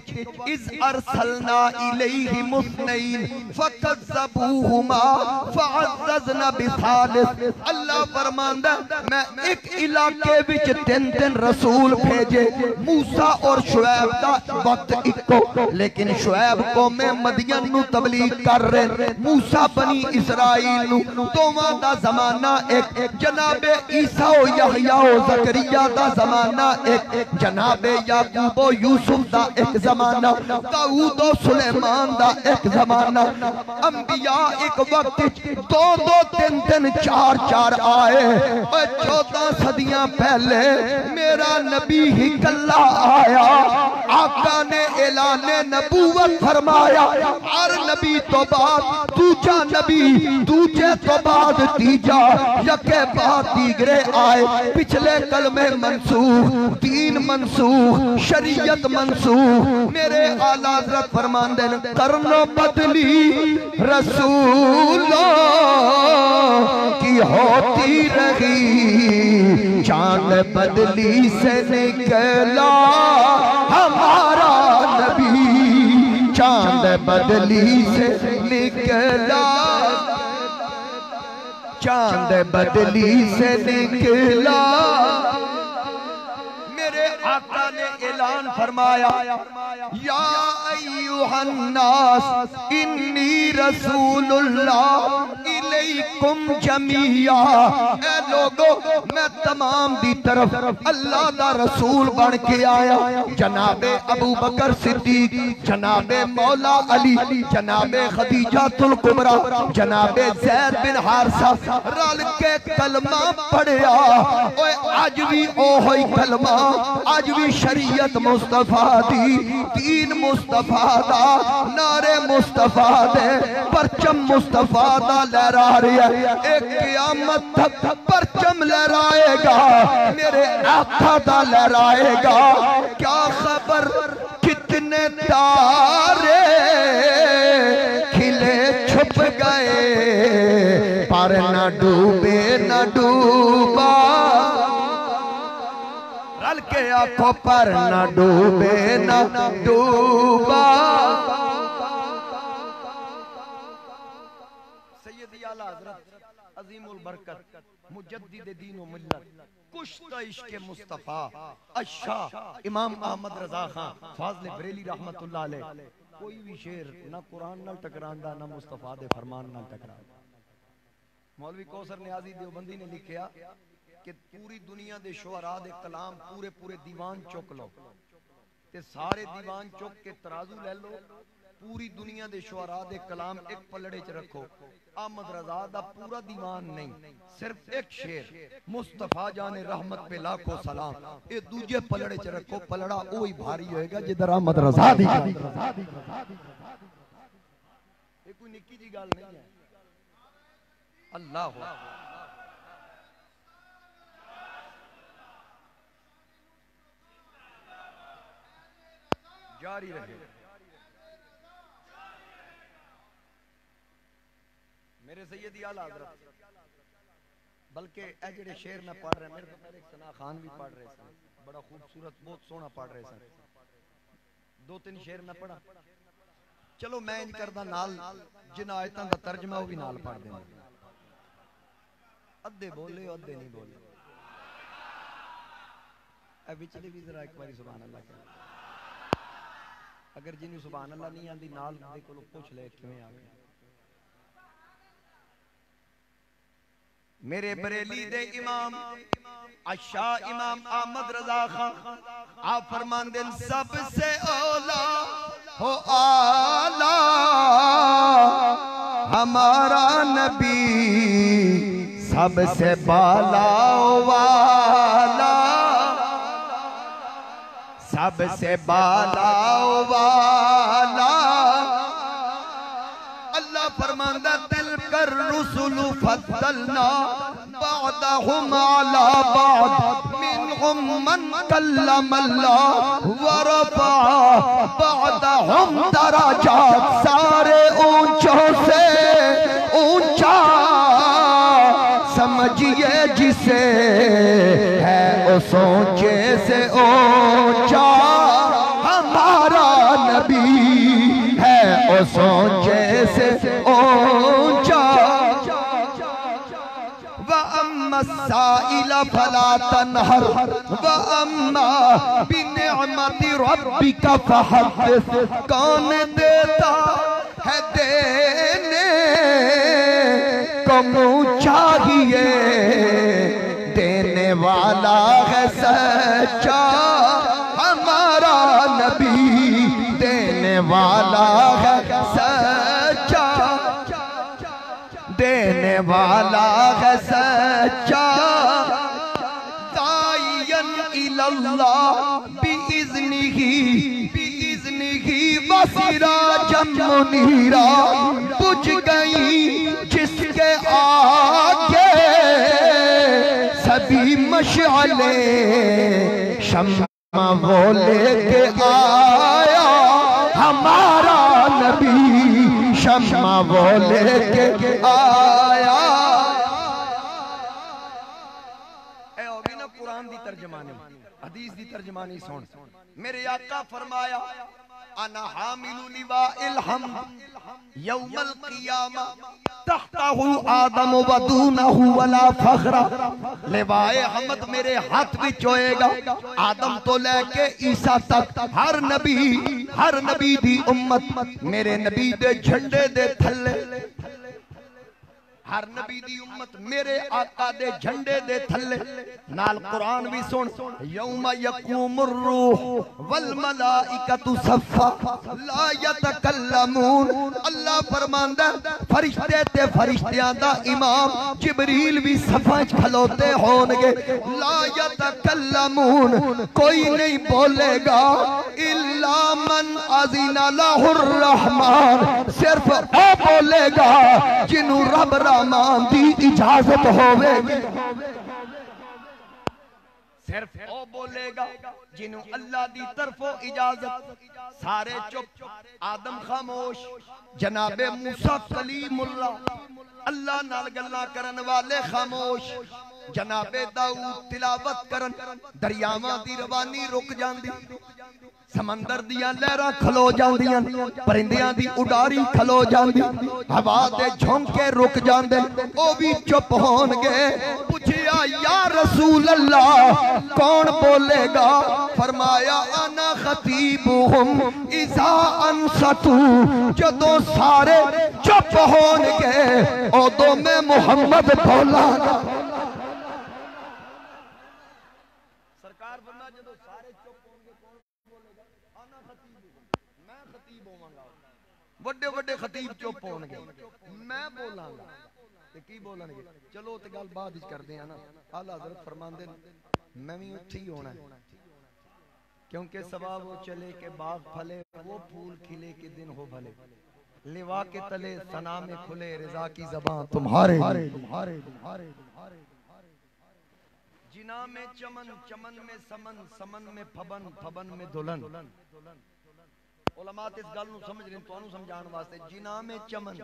از ارسلنا الیہ مثنین فکذبوہما فعززنا بثالث اللہ فرماندہ میں ایک علاقے وچ تین رسول بھیجے موسیٰ اور شعیب دا وقت اکو لیکن شعیب کو میں مدین نو تبلیغ کر رہے موسیٰ بنی اسرائیل نو دوواں دا زمانہ ایک جناب عیسیٰ و یحییٰ و زکریا دا زمانہ ایک جناب یعقوب و یوسف دا ایک زمانہ داؤد و سلیمان دا ایک زمانہ انبیاء ایک وقت دو تین چار آئے اور 14 صدیاں پہلے میرا نبی ہی کلہ آیا آقا نے اعلان نبوت فرمایا ہر نبی تو بعد دوجا نبی دوجے تو بعد تیجا یکے بعد دیگرے آئے پچھلے کلمے منسوخ دین منسوخ شریعت منسوخ میرے اعلیٰ حضرت فرمان دین کرنو بدلی رسولوں کی ہوتی رہی چاند بدلی سے نکلا ہمارا نبی چاند بدلی سے نکلا چاند بدلی سے نکلا میرے آقا نے اعلان فرمایا یا ایوہ الناس انی رسول اللہ الیکم جمیعا اے لوگو میں تمام دی طرف اللہ دا رسول بن کے آیا جناب ابو بکر صدیق جناب مولا علی جناب خدیجہ الکبریٰ جناب زید بن حارثہ رل کے کلمہ پڑھیا آج بھی اوہی کلمہ آج بھی شریعت مصطفیٰ دی دین مصطفیٰ دا نعرے مصطفیٰ دے پرچم مصطفیٰ دا لہرا رہی ہے ایک قیامت تک پرچم لہرائے گا میرے آقا دا لہرائے گا کیا خبر کتنے تارے کھلے آنکھوں پر نہ ڈوبے نہ ڈوبا. سیدی اعلیٰ حضرت عظیم البرکت مجدد دین و ملت کشتہ عشق مصطفیٰ الشاہ امام احمد رضا خان فاضل بریلی رحمت اللہ علیہ کوئی بھی شعر نہ قرآن نہ ٹکراندہ نہ مصطفیٰ دے فرمان نہ ٹکراندہ. مولوی کوثر نیازی دیوبندی نے لکھیا کہ پوری دنیا دے شعراء دے کلام پورے دیوان چک لو تے سارے دیوان چک کے ترازو لے لو, پوری دنیا دے شعراء دے کلام ایک پلڑے چ رکھو, احمد رضا دا پورا دیوان نہیں, صرف ایک شعر مصطفیٰ جان رحمت پہ لاکھوں سلام اے دوجے پلڑے چ رکھو, پلڑا اوہی بھاری ہوئے گا جدھر احمد رضا دی. یہ کوئی نکی جی گال نہیں ہے. اللہ جاری رہے. میرے سیدی اعلیٰ حضرت بلکہ اے جڑے شعر میں پڑھ رہے ہیں, میرے تو پہلے ایک ثنا خان بھی پڑھ رہے ہیں, بڑا خوبصورت بہت سونا پڑھ رہے ہیں, دو تین شعر میں پڑھا. چلو میں ان کردہ نال جن آیتاں دا ترجمہ وہ بھی نال پڑھ دیں, ادھے بولے ادھے نہیں بولے. اے بچلی بھی ذرا ایک باری سبحان اللہ کہا, اگر جنہوں سبحان اللہ نہیں آندی نال دے کو لوگ پوچھ لے کیوں آگئے. میرے بریلی دے امام الشاہ امام احمد رضا خان آپ فرمان دن سب سے اولا ہو آلہ ہمارا نبی, سب سے بالا والا, سب سے بالا والا. اللہ فرماندہ تلک الرسل فضلنا بعدهم على بعض منهم من کلم اللہ ورفع بعدهم درجات. سارے اونچوں سے اونچا سمجھئے جسے ہے اس اونچے سے اونچا ہمارا نبی ہے اس اونچے سے اونچا. وَأَمَّا السَّائِلَ فَلَا تَنْهَرْ وَأَمَّا بِنِعْمَةِ رَبِّكَ فَحَدِّثْ. کون دیتا ہے دینے کو منہ چاہیے, دینے والا ہے سچا ہمارا نبی, دینے والا ہے سچا, دینے والا ہے سچا. داعیاً الاللہ بِإِذْنِهِ وَسِرَاجًا مُنِیرًا. بجھ گئی جس کے آگے سبھی مشعلیں, شمع وہ لے کے آیا ہمارا نبی, شمع وہ لے کے آیا. اے ہوگی نا قرآن دی ترجمانی, حدیث دی ترجمانی سن. میرے آقا فرمایا انا حامل لواء الحمد یوم القیامہ تحتہ آدم و دونہ ولا فخر. لواء حمد میرے ہاتھ وچ ہوئے گا, آدم تو لے کے عیسیٰ تک ہر نبی دی امت میرے نبی دے جھنڈے دے تھلے, ہر نبی دی امت میرے آقا دے جھنڈے دے تھلے. نال قرآن بھی سن, یوم یقوم الروح والملائکۃ صفا لا یتکلمون. اللہ فرماندہ فرشتے تے فرشتیاں دا امام جبریل بھی صفاں کھلوتے ہونگے. لا یتکلمون, کوئی نہیں بولے گا, الا من اذن لہ الرحمن, صرف او بولے گا جنہوں رب رحمان دی اجازت ہوئے گی. صرف او بولے گا جنہوں اللہ دی طرفوں اجازت سارے چپ آدم خاموش جناب موسیٰ کلیم اللہ نال گلاں کرن والے خاموش جناب داؤد تلاوت کرن دریاواں دی روانی رک جاندی سمندر دیاں لہراں کھلو جاندیاں پرندیاں دی اڈاری کھلو جاندی ہوا دے جھونکے رک جاندے او بھی چپ ہون گے پوچھیا یا رسول اللہ کون بولے گا فرمایا انا خطیبہم اذا انصتو جدو سارے چپ ہون گے او دو میں محمد بولا گا سرکار فرمایا جدو سارے چپ ہون گے کون بولے گا انا خطیبہم میں خطیب ہوں گا وڈے وڈے خطیب چپ ہون گے میں بولاں گا تے کی بولن گے چلو تے گل بعد وچ کردے ہیں نا اعلی حضرت فرماندے میں بھی اٹھی ہونا ہے کیونکہ ثواب وہ چلے کہ باغ پھلے وہ پھول کھلے کے دن ہو بھلے لوا کے تلے ثنا میں کھلے رضا کی زبان تمہارے جنا میں چمن چمن میں سمن سمن میں پھبن پھبن میں دلن علماء اس گل نو سمجھ رہے تو انہوں سمجھان واسطے جنا میں چمن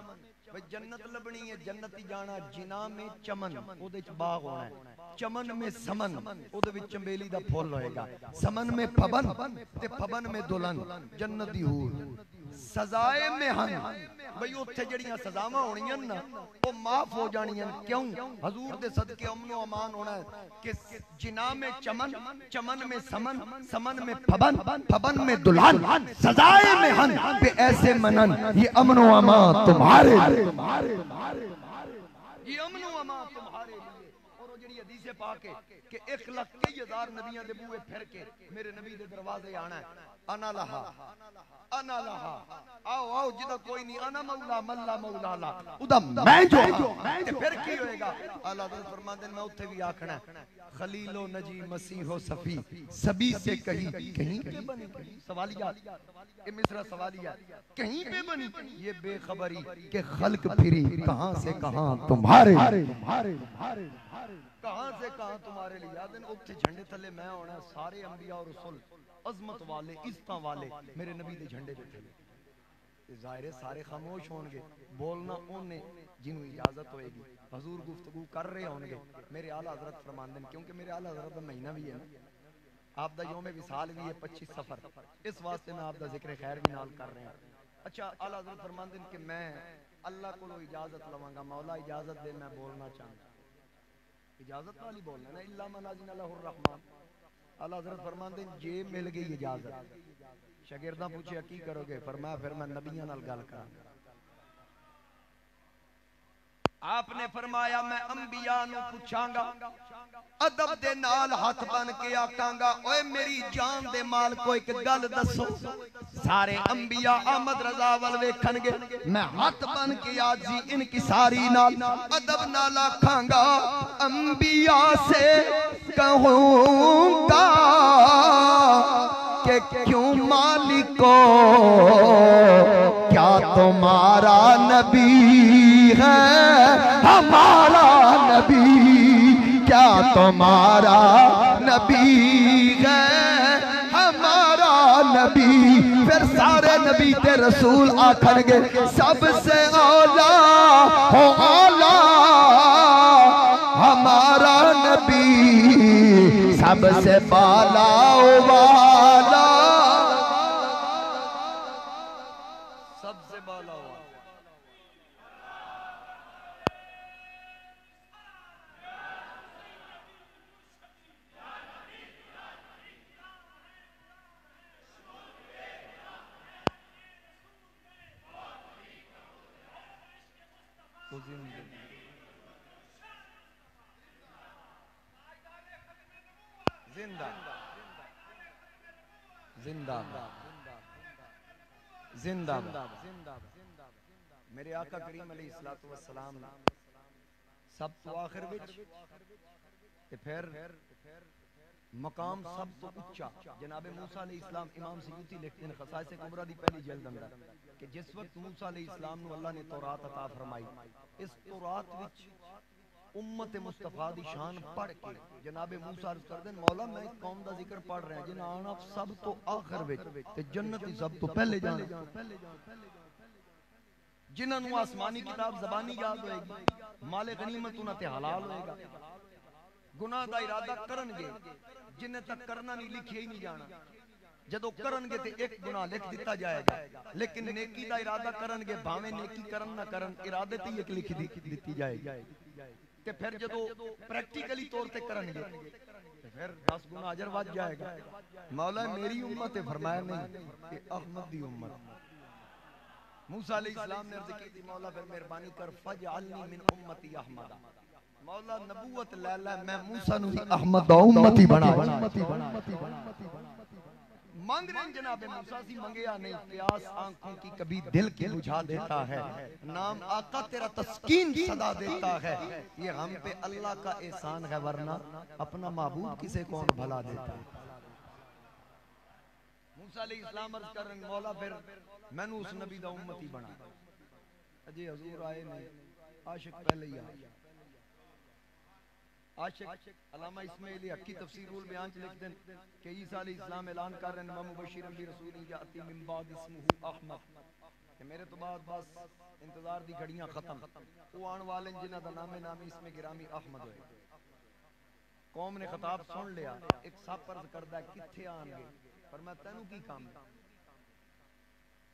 بھئی جنت لبنی ہے جنتی جانا جنا میں چمن او دے باغ ہونا ہے چمن میں سمن او دے وچ چمبیلی دا پھول ہوئے گا سمن میں پھبن تے پھبن میں دلن جنتی ہور سزائے میں ہن بھئی اتھے جڑیاں سزاواں ہونیاں نا وہ معاف ہو جانیاں کیوں حضور دے صدقے امن و امان ہونا ہے کہ جنا میں چمن چمن میں سمن سمن میں پھبن پھبن میں دلن سزائے میں ہن پہ ایسے منن یہ امن و امان تمہارے یہ امن و امان تمہارے لیے اور وہ جڑی حدیث پاک ہے کہ 1,01,000 نبیاں دے بوئے پھر کے میرے نبی دے دروازے آنا ہے انا لہا آؤ آؤ جدہ کوئی نہیں انا مولا ملا مولا لا ادھا میں جو ہاں پھر کی ہوئے گا اللہ حضرت فرماتے ہیں میں اتھے بھی آکھنا خلیل و نجی مسیح و صفی سبی سے کہیں پہ بنی سوالیات یہ مصرہ سوالیات کہیں پہ بنی یہ بے خبری کہ خلق پھری کہاں سے کہاں تمہارے کہاں سے کہاں تمہارے لیے یادن اتھے جھنڈے تھلے میں ہونا سارے انبیاء اور رسول عظمت والے عزتاں والے میرے نبی دے جھنڈے پہ تھے ظاہر ہے سارے خاموش ہوں گے بولنا انہیں جنہوں اجازت ہوئے گی حضور گفتگو کر رہے ہوں گے میرے اعلیٰ حضرت فرماندن کیونکہ میرے اعلیٰ حضرت مہینہ بھی ہے نا آپ دا یوم وصال بھی ہے 25 سفر اس واسطے میں آپ دا ذکر خیر بھی نال کر رہے ہیں اچھا اعلیٰ حضرت فرماندن کہ میں اللہ کو اجازت لواں گا مولا اجازت دے میں بولنا چاہتا اجازت والی بولنا نا اللہ من اذن له الرحمن اللہ حضرت فرماندے جے مل گئی اجازت شاگرداں پوچھے کی کرو گے فرمایا پھر میں نبیاں نال گل کراں آپ نے فرمایا میں انبیاء نو پوچھاں گا ادب دے نال ہاتھ بن کے آکاں گا اوے میری جان دے مال کو ایک گل دسو سارے انبیاء احمد رضا ول ویکھن گے میں ہاتھ بن کے عاجزی انکساری نال ادب نال آکھاں گا انبیاء سے کہوں گا کہ کیوں مالکو کیا تمہارا نبی ہے ہمارا نبی کیا تمہارا نبی ہے ہمارا نبی پھر سارے نبی تے رسول آکھن گے سب سے اولا ہو اولا ہمارا نبی سب سے بالا والا سب سے بالا والا زندہ زندہ زندہ میرے آقا کریم علیہ السلام سب تو آخر وچ تے پھر مقام سب تو اچھا جناب موسیٰ علیہ السلام امام سیوطی لکھتے ہیں خصائص کبریٰ دی پہلی جلد اندر کہ جس وقت موسیٰ علیہ السلام نو اللہ نے تورات عطا فرمائی اس تورات وچ امت مصطفیٰ دی شان پڑھ کے جناب موسیٰ عرض کر دیں مولا میں قوم دا ذکر پڑھ رہے ہیں جنہاں آنا سب تو آخر وچ تے جنت ہی سب تو پہلے جانا، جنہاں نو آسمانی کتاب زبانی یاد ہوئے گی، مال غنیمت انہاں تے حلال ہوئے گا، گناہ دا ارادہ کرن گے جنہیں تک کرنا نہیں لکھے ہی نہیں جانا، جدو کرن گے تے ایک گناہ لکھ دیتا جائے گا، لیکن نیکی دا ارادہ کرن گے بھاویں نیکی کرن نہ کرن ارادے تے ایک لکھ دیتی جائے گی، تے پھر جدو پریکٹیکلی طور تے کرن گے تے پھر 10 گنا اجر وج جائے گا۔ مولا میری امت فرمایا نہیں کہ احمد دی امت۔ موسیٰ علیہ السلام نے عرض کی تھی مولا پھر مہربانی کر فجعلنی من امتی احمد، مولا نبوت لے لے میں موسیٰ نو احمد دا امتی بنا مانگ رہے ہیں جناب موسیٰ سی منگیا نہیں، پیاس آنکھوں کی کبھی دل کی بجھا دیتا ہے، نام آقا تیرا تسکین صدا دیتا ہے، یہ ہم پہ اللہ کا احسان ہے ورنہ اپنا معبود کسے کون بھلا دیتا ہے۔ موسیٰ علیہ السلام عرض کر رہے ہیں مولا پھر میں نے اس نبی دا امتی بنا، اجے حضور آئے نہیں عاشق پہلے ہی آئے، عاشق علامہ اسماعیلی حق کی تفسیر البیان چ لکھ دیں کہ عیسیٰ علیہ السلام اعلان کر رہے ہیں مبشرا برسول یاتی من بعد اسمہ احمد، کہ میرے تو بعد بس انتظار دی گھڑیاں ختم، وہ آن والے جنہ دا نام اس میں گرامی احمد ہوئے۔ قوم نے خطاب سن لیا، ایک سب عرض کردہ ہے کتھے آن گے، پر میں تینوں کی کام ہے،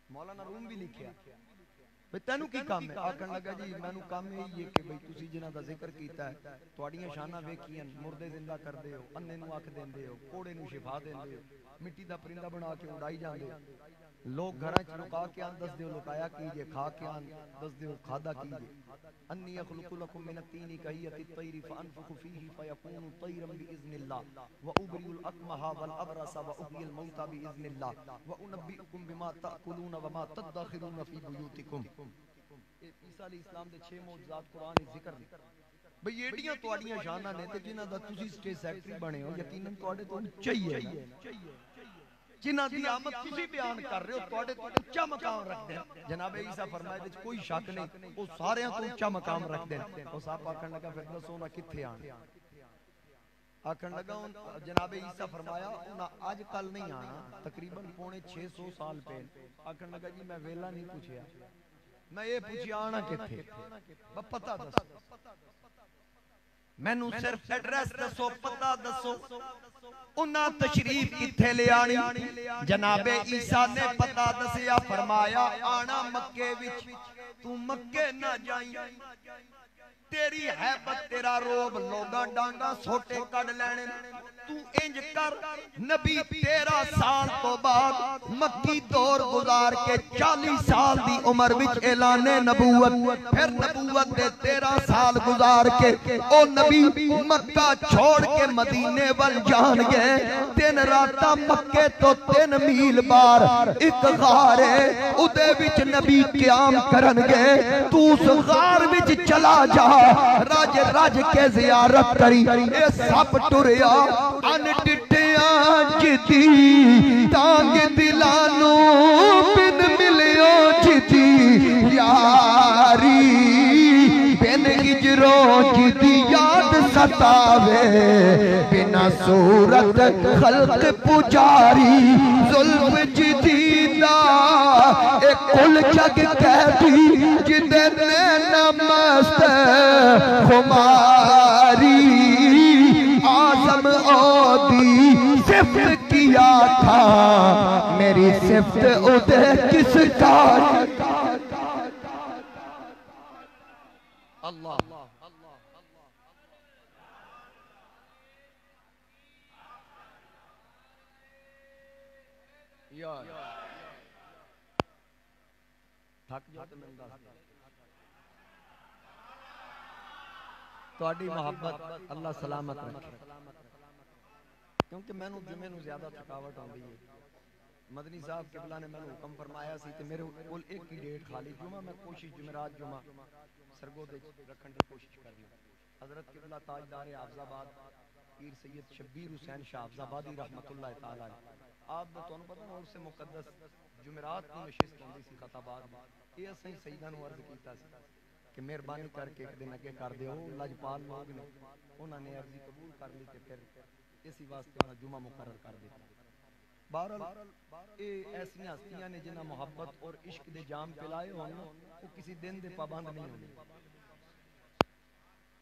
مولانا روم بھی لکھیا بھئی تینوں کی کام ہے، آکھن لگا جی میں نو کام ہے یہ کہ بھئی تسی جنہ دا ذکر کیتا ہے تواڈیاں شانہ ویکھیاں، مردے زندہ کر دے ہو، انے نو آنکھ دین دے ہو، کوڑے نو شفا دین دے ہو، مٹی دا پرندہ بنا کے اڑائی جان دے ہو، لوگ گھراں چ لکا کے آن دس دیو لکایا کیجئے، کھا کے آن دس دیو کھادا کیجئے، انی اخلق لکم من الطین کہیت الطیر فانفخ فیہ فیکون طیرا باذن اللہ وابری الاکمہ والابرص واحیی الموتى باذن اللہ وانبئکم بما تاکلون وما تدخرون فی بیوتکم۔ عیسیٰ علیہ السلام دے 6 معجزات قرآن ذکر نے بھئی ایڈیاں تواڈیاں شانہ نے تے جنہاں دا تسی سٹیج سیکٹری بنے ہو یقیناً تواڈے تو چاہیے نا، جنہاں دی آمد تسی بیان کر رہے ہو تواڈے تو اونچا مقام رکھ دیں، جناب عیسیٰ فرمائے دے کوئی شک نہیں وہ سارے تو اونچا مقام رکھ دیں، وہ صاحب آکھن لگا پھر دسو نا کتھے آن، آکھن لگا جناب عیسیٰ فرمایا انہاں آج کل نہیں آنا تقریباً 650 سال پہ، آکھن لگا جی میں ویلا نہیں پوچھیا، میں یہ پوچھیا آنا کتھے، پتہ دسو میں نو صرف ایڈریس دسو پتہ دسو، انہاں تشریف کتھے لے آنی، جناب عیسیٰ نے پتہ دسیا فرمایا آنا مکے وچ، تو مکے نہ جائیں، تیری حیبت تیرا روب لوگاں ڈانگاں سوٹے کڑ لینے، تو انج کر نبی 13 سال تو بعد مکی دور گزار کے 40 سال دی عمر وچ اعلان نبوت، پھر نبوت دے 13 سال گزار کے او نبی مکہ چھوڑ کے مدینے وال جان گئے، 3 راتاں مکے تو 3 میل بار ایک غار ہے اودے وچ نبی قیام کرن گے، تو اس غار وچ چلا جا رج رج کے زیارت کری، اے سب ٹریا ان ڈٹیاں جتی تانگ دلانو بن ملیو جتی یاری بن ہجروں جتی یاد ستاوے بنا صورت خلق پجاری ظلم جدیدہ ایک کل جگ کہتی جدے نمست خماری آزم عودی صفت کیا تھا میری صفت ادھے کس کا اللہ یار تھک جاتے میں انداز تواڈی محبت اللہ سلامت رکھے، کیونکہ میں نو جمعے نو زیادہ تھکاوٹ ہوندی ہے، مدنی صاحب قبلہ نے میں نو حکم فرمایا سی تے میرے کول ایک ہی ڈیٹ خالی جمعہ میں کوشش جمعرات جمعہ سرگو دے رکھن دی کوشش کرنی، حضرت قبلہ تاجدار حافظ آباد پیر سید شبیر حسین شاہ حافظ آبادی رحمت اللہ تعالی آپ دا تانوں پتہ نا اس سے مقدس جمعرات کو نشست ہوندی سی خطابات میں، یہ اسیں سیدہ نو عرض کیتا سی کہ مہربانی کر کے ایک دن اگے کر دیو لجپال لوگ نے انہوں نے عرضی قبول کر لی تے پھر اسی واسطے انہوں جمعہ مقرر کر دیا بہرحال یہ ایسی ہستیاں نے جنہاں محبت اور عشق دے جام پلائے ہونا وہ کسی دن دے پابند نہیں ہونے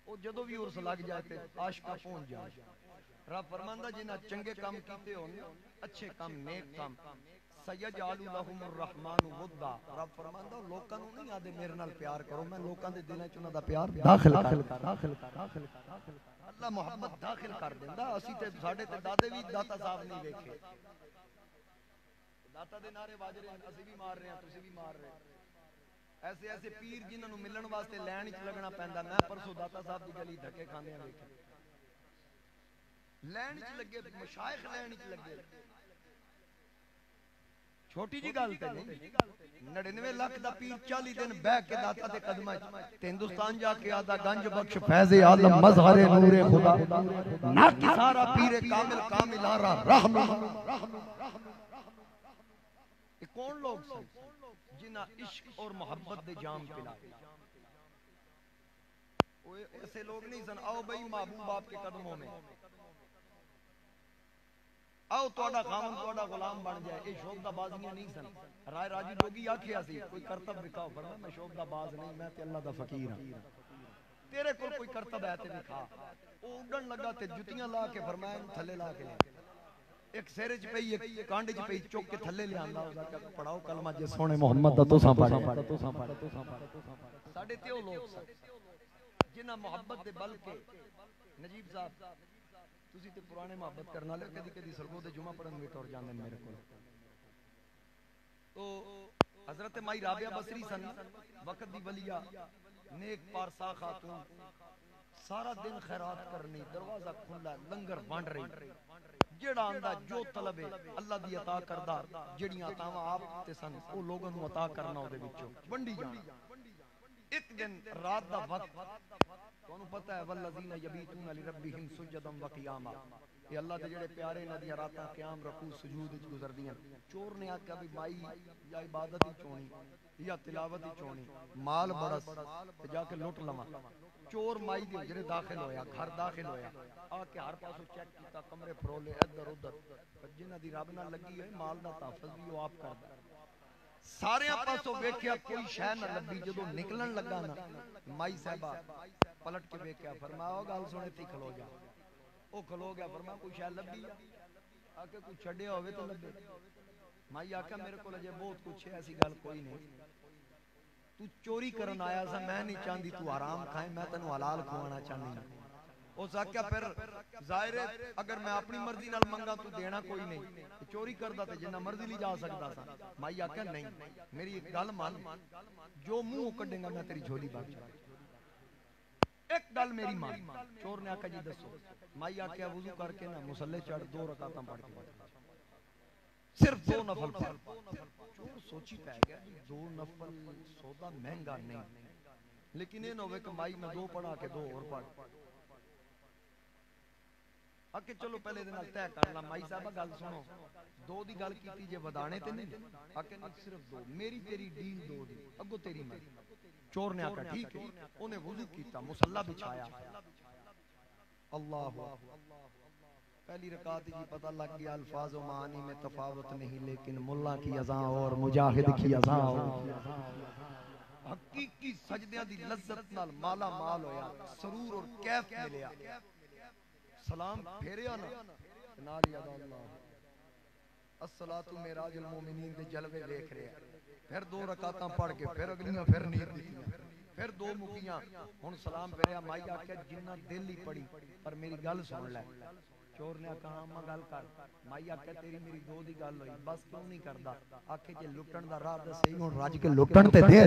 وہ جدو بھی عرس لگ جائے تے عاشقہ پہنچ جائے رب فرماندہ جنہاں چنگے کام کیتے ہونے اچھے کام نیک کام سیجعل لهم الرحمن ودا رب فرماندہ لوکاں نوں نہیں آدے میرے نال پیار کرو میں لوکاں دے دلاں چ انہاں دا پیار داخل کر اللہ محبت داخل کر دیندا اسی تے ساڈے تے دادے بھی داتا صاحب نہیں ویکھے داتا دے نعرے واج رہے ہیں اسی بھی مار رہے ہیں تسی بھی مار رہے ہیں ایسے ایسے پیر جنہاں نوں ملن واسطے لین وچ لگنا پیندا میں پرسوں داتا صاحب دی گلی دھکے کھاندے ویکھے لین وچ لگے مشائخ لین وچ لگے چھوٹی جی گل تے نہیں 99 لاکھ دا پیر 40 دن بیٹھ کے داتا دے قدماں تے ہندوستان جا کے آدا گنج بخش فیض عالم مظہر نور خدا نہ کی سارا پیر کامل آرا رحم یہ کون لوگ سن جنہاں عشق اور محبت دے جام پلائے ایسے لوگ نہیں سن آؤ بھئی محبوب آپ کے قدموں میں آؤ توڑا خامن توڑا غلام بن جائے یہ شوبدہ بازیاں نہیں سن رائے راجی لوگی آکھیا سی کوئی کرتب دکھاؤ فرما میں شوبدہ باز نہیں میں تے اللہ دا فقیر ہوں تیرے کول کوئی کرتب ہے تے دکھا وہ اڈن لگا تے جتیاں لا کے فرمایا تھلے لا کے ایک سیرج پہ ایک کانڈ پہ چوک کے تھلے لے آندا او پڑھاؤ کلمہ جے سونے محمد دا تساں پڑھے ساڈے تے او لوگ سن جنہاں محبت دے بل کے نجیب صاحب تسی تے پرانے محبت کرنا لے کدی کدی سرگو دے جمعہ پڑھن وچ ٹر جاندے میرے کول تو حضرت مائی رابعہ بصری سن وقت دی ولیہ نیک پارسا خاتون سارا دن خیرات کرنی دروازہ کھلا لنگر بانٹ رہی جڑا آندا جو طلب ہے اللہ دی عطا کردا جڑیاں عطاواں آپ تے سن او لوگاں نوں عطا کرنا او دے وچوں ونڈی جانا ایک دن رات دا وقت تانوں پتہ ہے والذین یبیتون لربہم سجدا وقیاما یہ اللہ دے جڑے پیارے انہاں دی راتاں قیام رکوع سجود وچ گزردیاں چور نے آکھیا بھی مائی یا عبادت ہی چونی یا تلاوت ہی چونی مال بڑا تے جا کے لوٹ لواں چور مائی دے جڑے داخل ہویا گھر داخل ہویا آ کے ہر پاسوں چیک کیتا کمرے پھرولے ادھر ادھر جنہاں دی رب نال لگی ہے مال دا تحفظ بھی وہ آپ کردا سارے پاسوں ویکھیا کوئی شے نہ لبھی جدوں نکلن لگا نا مائی صاحبہ پلٹ کے ویکھیا فرمایا او گل سنے تے کھلو جا او کھلو گیا فرمایا کوئی شے لبھی آ کے کوئی چھڈیا ہوے تے لبے مائی آکھیا میرے کول اجے بہت کچھ ہے ایسی گل کوئی نہیں تو چوری کرن آیا سا میں نہیں چاہندی تو حرام کھائے میں تینوں حلال کھوانا چاہنی ہوں اس آکھیا پھر ظاہر ہے اگر میں اپنی مرضی نال منگا تو دینا کوئی نہیں چوری کردا تے جنہ مرضی لی جا سکدا سا مائی آکھیا نہیں میری ایک گل مان جو منہ کڈے گا میں تیری جھولی بھر چھوڑ ایک گل میری مان چور نے آکھیا جی دسو مائی آکھیا وضو کر کے نا مصلی چڑھ 2 رکعتاں پڑھ کے صرف 2 نفل پڑھ چور سوچی پہ گیا 2 نفل سودا مہنگا نہیں لیکن یہ نہ ہوئے کہ مائی میں 2 پڑھا کے 2 اور پڑھ آکے چلو پہلے دن طے کر لا مائی صاحبہ گل سنو 2 دی گل کیتی جے ودانے تے نہیں آکے نہیں صرف 2 میری تیری ڈیل 2 دی اگو تیری مرضی چور نے آکا ٹھیک ہے انہیں وضو کیتا مصلی بچھایا اللہ پہلی رکعت جی پتہ لگ گیا الفاظ و معانی میں تفاوت نہیں لیکن ملا کی اذان اور مجاہد کی اذان حقیقی سجدیاں دی لذت نال مالا مال ہویا سرور اور کیف ملیا سلام پھیریا نا نال یاد اللہ الصلاۃ معراج المومنین دے جلوے دیکھ رہے پھر 2 رکعتاں پڑھ کے پھر اگلیاں پھر نیند دتیاں پھر 2 مکیاں ہن سلام پھیریا مائی آکھیا جنہ دل ہی پڑی پر میری گل سن لے چور نے کہا میں گل کر مائی آکھیا تیری میری 2 دی گل ہوئی بس کیوں نہیں کردا آکھے جے لٹن دا راہ دسے ہن رج کے لٹن تے دے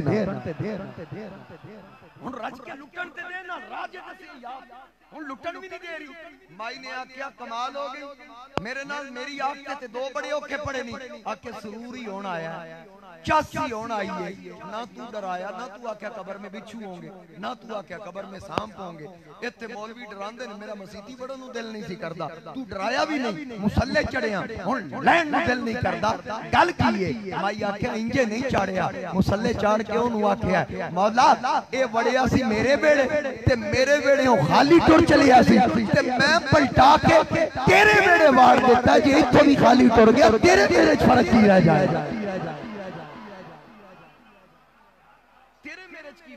ہن رج کے لٹن تے دے نا راہ دے دسے یار ہن لٹن بھی نہیں دے رہی مائی نے آکھیا کمال ہو گئی میرے نال میری آکھتے تے 2 بڑے اوکھے پڑے نہیں آکھے سرور ہی ہونا آیا 85 ہونا آئیے نہ تو ڈرایا نہ تو آکھیا قبر میں بچھو ہوں گے نہ تو آکھیا قبر میں سانپ ہوں گے اتھے مولوی ڈراندے نے میرا مسیحی بڑا نو دل نہیں سی کردا تو ڈرایا بھی نہیں مسلح چڑھیاں ہن لین نو دل نہیں کردا گل کیے مائی آکھیا انجے نہیں چاڑیا مسلح چاڑ کے انہوں آکھیا مولا اے وڑیا سی میرے بیڑے تے میرے بیڑے ہوں خالی ٹر چلیا سی تے میں پلٹا کے تیرے بیڑے وار دیتا جی اتھے بھی خالی ٹر گیا تیرے بیڑے فرق کی رہ جائے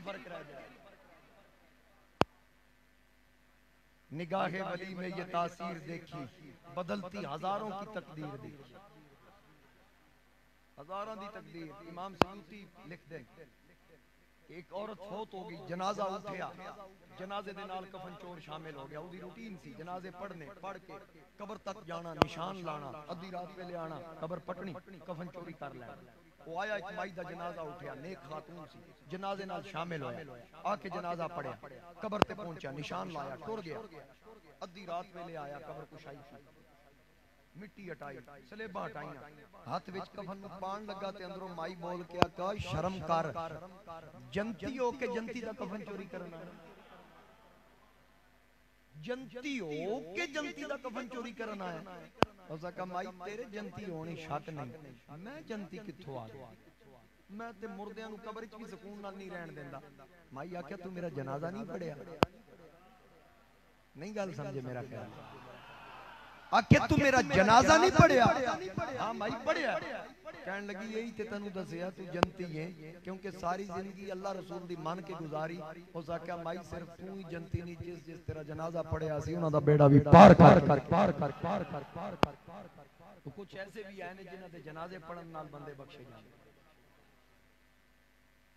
فرق رہ جائے نگاہ ولی میں یہ تاثیر دیکھی بدلتی ہزاروں کی تقدیر دیکھی ہزاروں دی تقدیر امام سیوطی لکھ دیں ایک عورت فوت ہو گئی جنازہ اٹھیا جنازے دے نال کفن چور شامل ہو گیا وہ دی روٹین سی جنازے پڑھنے پڑھ کے قبر تک جانا نشان لانا ادھی رات پہ لے آنا قبر پٹنی کفن چوری کر لینا وہ آیا ایک مائی دا جنازہ اٹھیا نیک خاتون سی جنازے نال شامل ہویا آکے جنازہ پڑھیا قبر تے پہنچا نشان لایا ٹر گیا ادھی رات میں لے آیا قبر کشائی کی مٹی ہٹائی سلیباں ہٹائیاں ہاتھ وچ کفن نو پان لگا تے اندروں مائی بول کے آکا شرم کر جنتی ہو کے جنتی دا کفن چوری کرنا جنتی ہو کے جنتی دا کفن چوری کرنا ہے اس کہا مائی تیرے جنتی ہونی شک نہیں میں جنتی کتھوں آ گیا میں تے مردیاں نو قبر وچ بھی سکون نال نہیں رہن دیندا مائی آکھیا تو میرا جنازہ نہیں پڑھیا نہیں گل سمجھے میرا خیال آکھے تو میرا جنازہ نہیں پڑھیا ہاں مائی پڑھیا کہنے لگی یہی تے تنو دسیا تو جنتی ہے کیونکہ ساری زندگی اللہ رسول دی مان کے گزاری اس آکھیا مائی صرف تو ہی جنتی نہیں جس تیرا جنازہ پڑھیا سی انہاں دا بیڑا بھی پار کر تو کچھ ایسے بھی آئے ہیں جنہاں دے جنازے پڑھن نال بندے بخشے جانے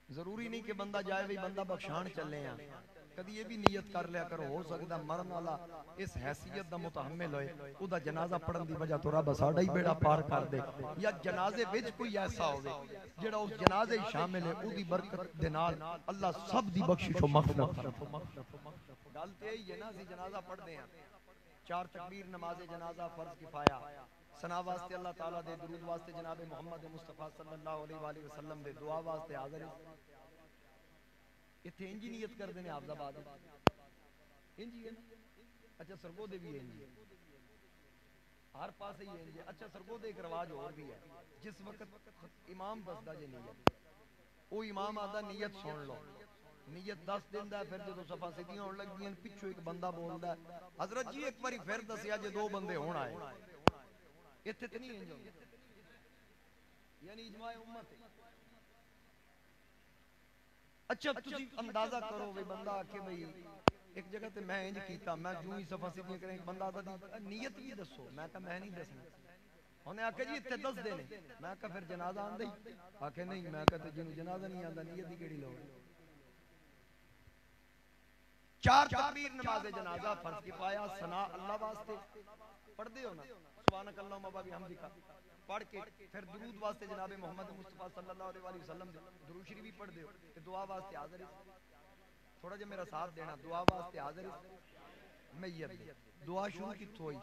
ضروری نہیں کہ بندہ جائے بھی بندہ بخشان چلے ہیں کدی یہ بھی نیت کر لیا کرو ہو سکتا مرن والا اس حیثیت دا متحمل ہوئے او دا جنازہ پڑھن دی وجہ تو رب ساڑھا ہی بیڑا پار کر دے یا جنازے وچ کوئی ایسا ہوئے جڑا اس جنازے شامل ہے او دی برکت دینال اللہ سب دی بخشش و مغفرت کر گالتے ہی ہے نا سی جنازہ پڑھ دے ہیں 4 تکبیر نماز جنازہ فرض کفایا ثنا واسطے اللہ تعالیٰ دے درود واسطے جناب محمد مصطفیٰ صلی اللہ علیہ وآلہ وسلم دے دعا واسطے حاضر ہیں اتھے انجی نیت کر دینے حافظ آباد انجی ہے اچھا سرگو دے بھی انجی ہر پاس ہی انجی اچھا سرگو دے ایک رواج اور بھی ہے جس وقت امام بسدہ جے نیت وہ امام آدھا نیت سن لو نیت 10 دن دا ہے پھر جدو صفحہ سیدھیاں ہونے لگ دیا پچھو ایک بندہ بول دا ہے حضرت جی ایک باری پھر دسیا جے 2 بندے ہونا ہے اتھے تے نہیں انجو یعنی اجماع امت ہے اچھا تسی اندازہ کرو وہ بندہ آکے بھئی ایک جگہ تے میں انج کیتا میں جو ہی صفحہ سیدھیاں کریں ایک بندہ آتا دی نیت بھی دسو میں کہا میں نہیں دسنا انہیں آکے جی اتنے 10 دینے میں کہا پھر جنازہ آن دئی آکے نہیں میں کہا جنہوں جنازہ نہیں آندہ نیت ہی کیڑی لوگ 4 تکبیر نماز جنازہ فرض کفایا ثنا اللہ واسطے پڑھ دے ہو نا سبحانک اللہم و بحمدک پڑھ کے پھر درود واسطے جناب محمد مصطفیٰ صلی اللہ علیہ وسلم درود شریف بھی پڑھ دے ہو دعا واسطے حاضر ہے تھوڑا جا میرا ساتھ دینا دعا واسطے حاضر ہے میت دے دعا شروع کی تھوئی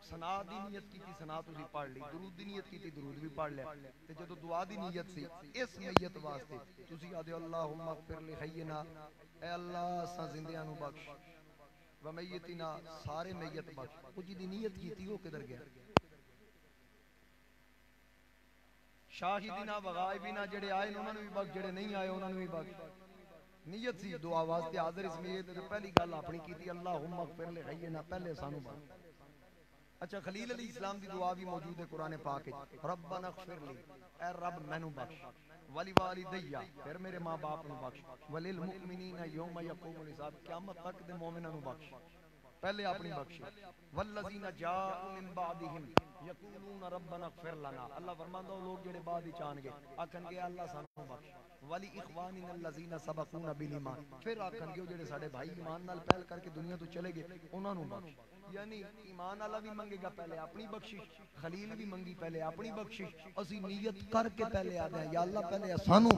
ثنا دی نیت کی تھی ثنا تو بھی پڑھ لی درود دی نیت کی تھی درود بھی پڑھ لیا تے جدو دعا دی نیت سی اس میت واسطے تسی آدھے اللہم اغفر لحینا اے اللہ سا زندیاں نو بخش و میتنا سارے میت بخش وہ جی دی نیت کی تھی وہ کدھر گیا شاہدینا وغائبینا جڑے آئے انہوں نے بھی بخش جڑے نہیں آئے انہوں نے بھی بخش نیت سی دعا واسطے حاضر اس میں یہ پہلی گل اپنی کی تھی اللہم اغفر لحینا پہلے سانو بخش اچھا خلیل علیہ السلام دی دعا بھی موجود ہے قرآن پاک ربنا اغفر لی اے رب مینو بخش ولی والدیہ پھر میرے ماں باپ نو بخش وللمؤمنین یوم یقوم الحساب قیامت تک دے مومنوں نو بخش پہلے اپنی بخش والذین جاءوا من بعدہم یقولون ربنا اغفر لنا اللہ فرماندا وہ لوگ جڑے بعد وچ آن گے آکھن گے اللہ سانو بخش ولی اخواننا الذین سبقونا بالایمان پھر آکھن گے جڑے ساڈے بھائی ایمان نال پہل کر کے دنیا تو چلے گئے انہاں نو بخش یعنی ایمان والا بھی منگے گا پہلے اپنی بخشش خلیل بھی منگی پہلے اپنی بخشش اسی نیت کر کے پہلے آدھے ہیں یا اللہ پہلے سانو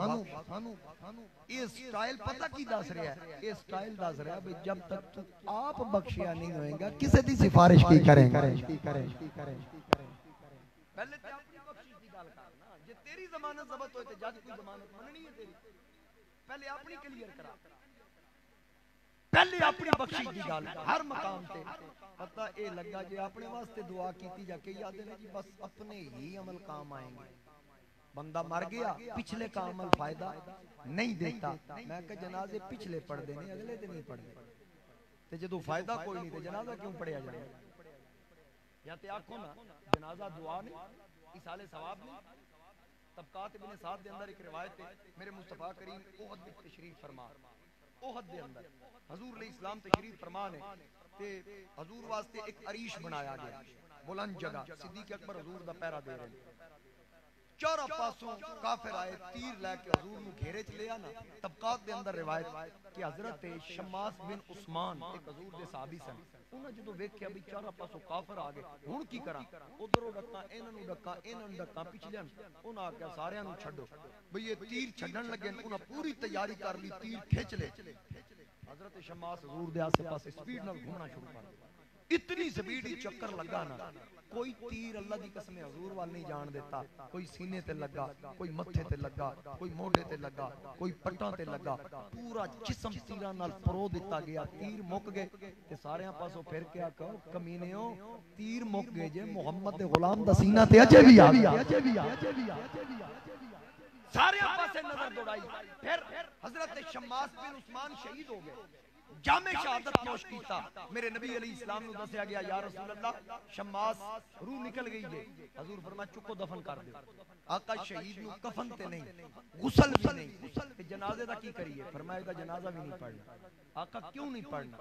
یہ سٹائل پتہ کی دس رہا ہے یہ سٹائل دس رہا ہے بھئی جب تک تو آپ بخشیا نہیں ہوئیں گا کسے دی سفارش کی کریں پہلے تے اپنی بخشش دی گل کرنا جے تیری ضمانت ضبط ہوئے تے جج کوئی ضمانت مننی ہے تیری؟ پہلے اپنی کلیئر کرا، پہلے اپنی بخشش دی گل ہر مقام تے پتہ اے لگا جے اپنے واسطے دعا کیتی جا کے یاد ہے جی بس اپنے ہی عمل کام آئیں گے. بندہ مر گیا پچھلے کا عمل فائدہ نہیں دیتا. میں کہ جنازے پچھلے پڑھ دینے اگلے دن نہیں پڑھ دینے تے جدو فائدہ کوئی نہیں تے جنازہ کیوں پڑھیا جائے؟ یا تے آکھو نا جنازہ دعا نہیں اصالِ ثواب نہیں. طبقات ابن سعد دے اندر ایک روایت ہے میرے مصطفیٰ کریم احد میں تشریف فرما، احد دے اندر حضور علیہ السلام تشریف فرما نے تے حضور واسطے ایک عریش بنایا گیا بلند جگہ. صدیق اکبر حضور دا پیرا دے رہے ہیں. چارہ پاسوں کافر آئے تیر لے کے حضور نو گھیرے چ لیا نا. طبقات دے اندر روایت کہ حضرت شماس بن عثمان ایک حضور دے صحابی سن، انہاں جدوں ویکھیا بھی چارہ پاسوں کافر آ گئے ہن کی کراں؟ ادھروں ڈکاں انہاں نوں ڈکاں انہاں نوں ڈکاں پچھلیاں انہاں آکھیا ساریاں نوں چھڈو بھئی یہ تیر چھڈن لگے. انہاں پوری تیاری کر لی، تیر کھچ لے. حضرت شماس حضور دے آسے پاسے سپیڈ نال گھومنا شروع کر دیا. اتنی سپیڈ چکر لگا نا کوئی تیر اللہ دی قسم حضور وال نہیں جان دیتا. کوئی سینے تے لگا، کوئی متھے تے لگا، کوئی موڈے تے لگا، کوئی پٹاں تے لگا، پورا جسم تیراں نال پرو دیتا گیا. تیر مک گئے تے ساریاں پاسوں پھر کے آکھو کمینیو تیر مک گئے جے محمد دے غلام دا سینہ تے اجے بھی آ گیا. ساریاں پاسے نظر دوڑائی. پھر حضرت شماس بن عثمان شہید ہو گئے. جامع شہادت نوش کیتا. میرے نبی علیہ السلام نے دسیا گیا یا رسول اللہ شماس روح نکل گئی ہے. حضور فرمایا چکو دفن کر دو. آقا شہید نو کفن تے نہیں غسل بھی نہیں، جنازے دا کی کریے؟ فرمایا دا جنازہ بھی نہیں پڑھنا. آقا کیوں نہیں پڑھنا؟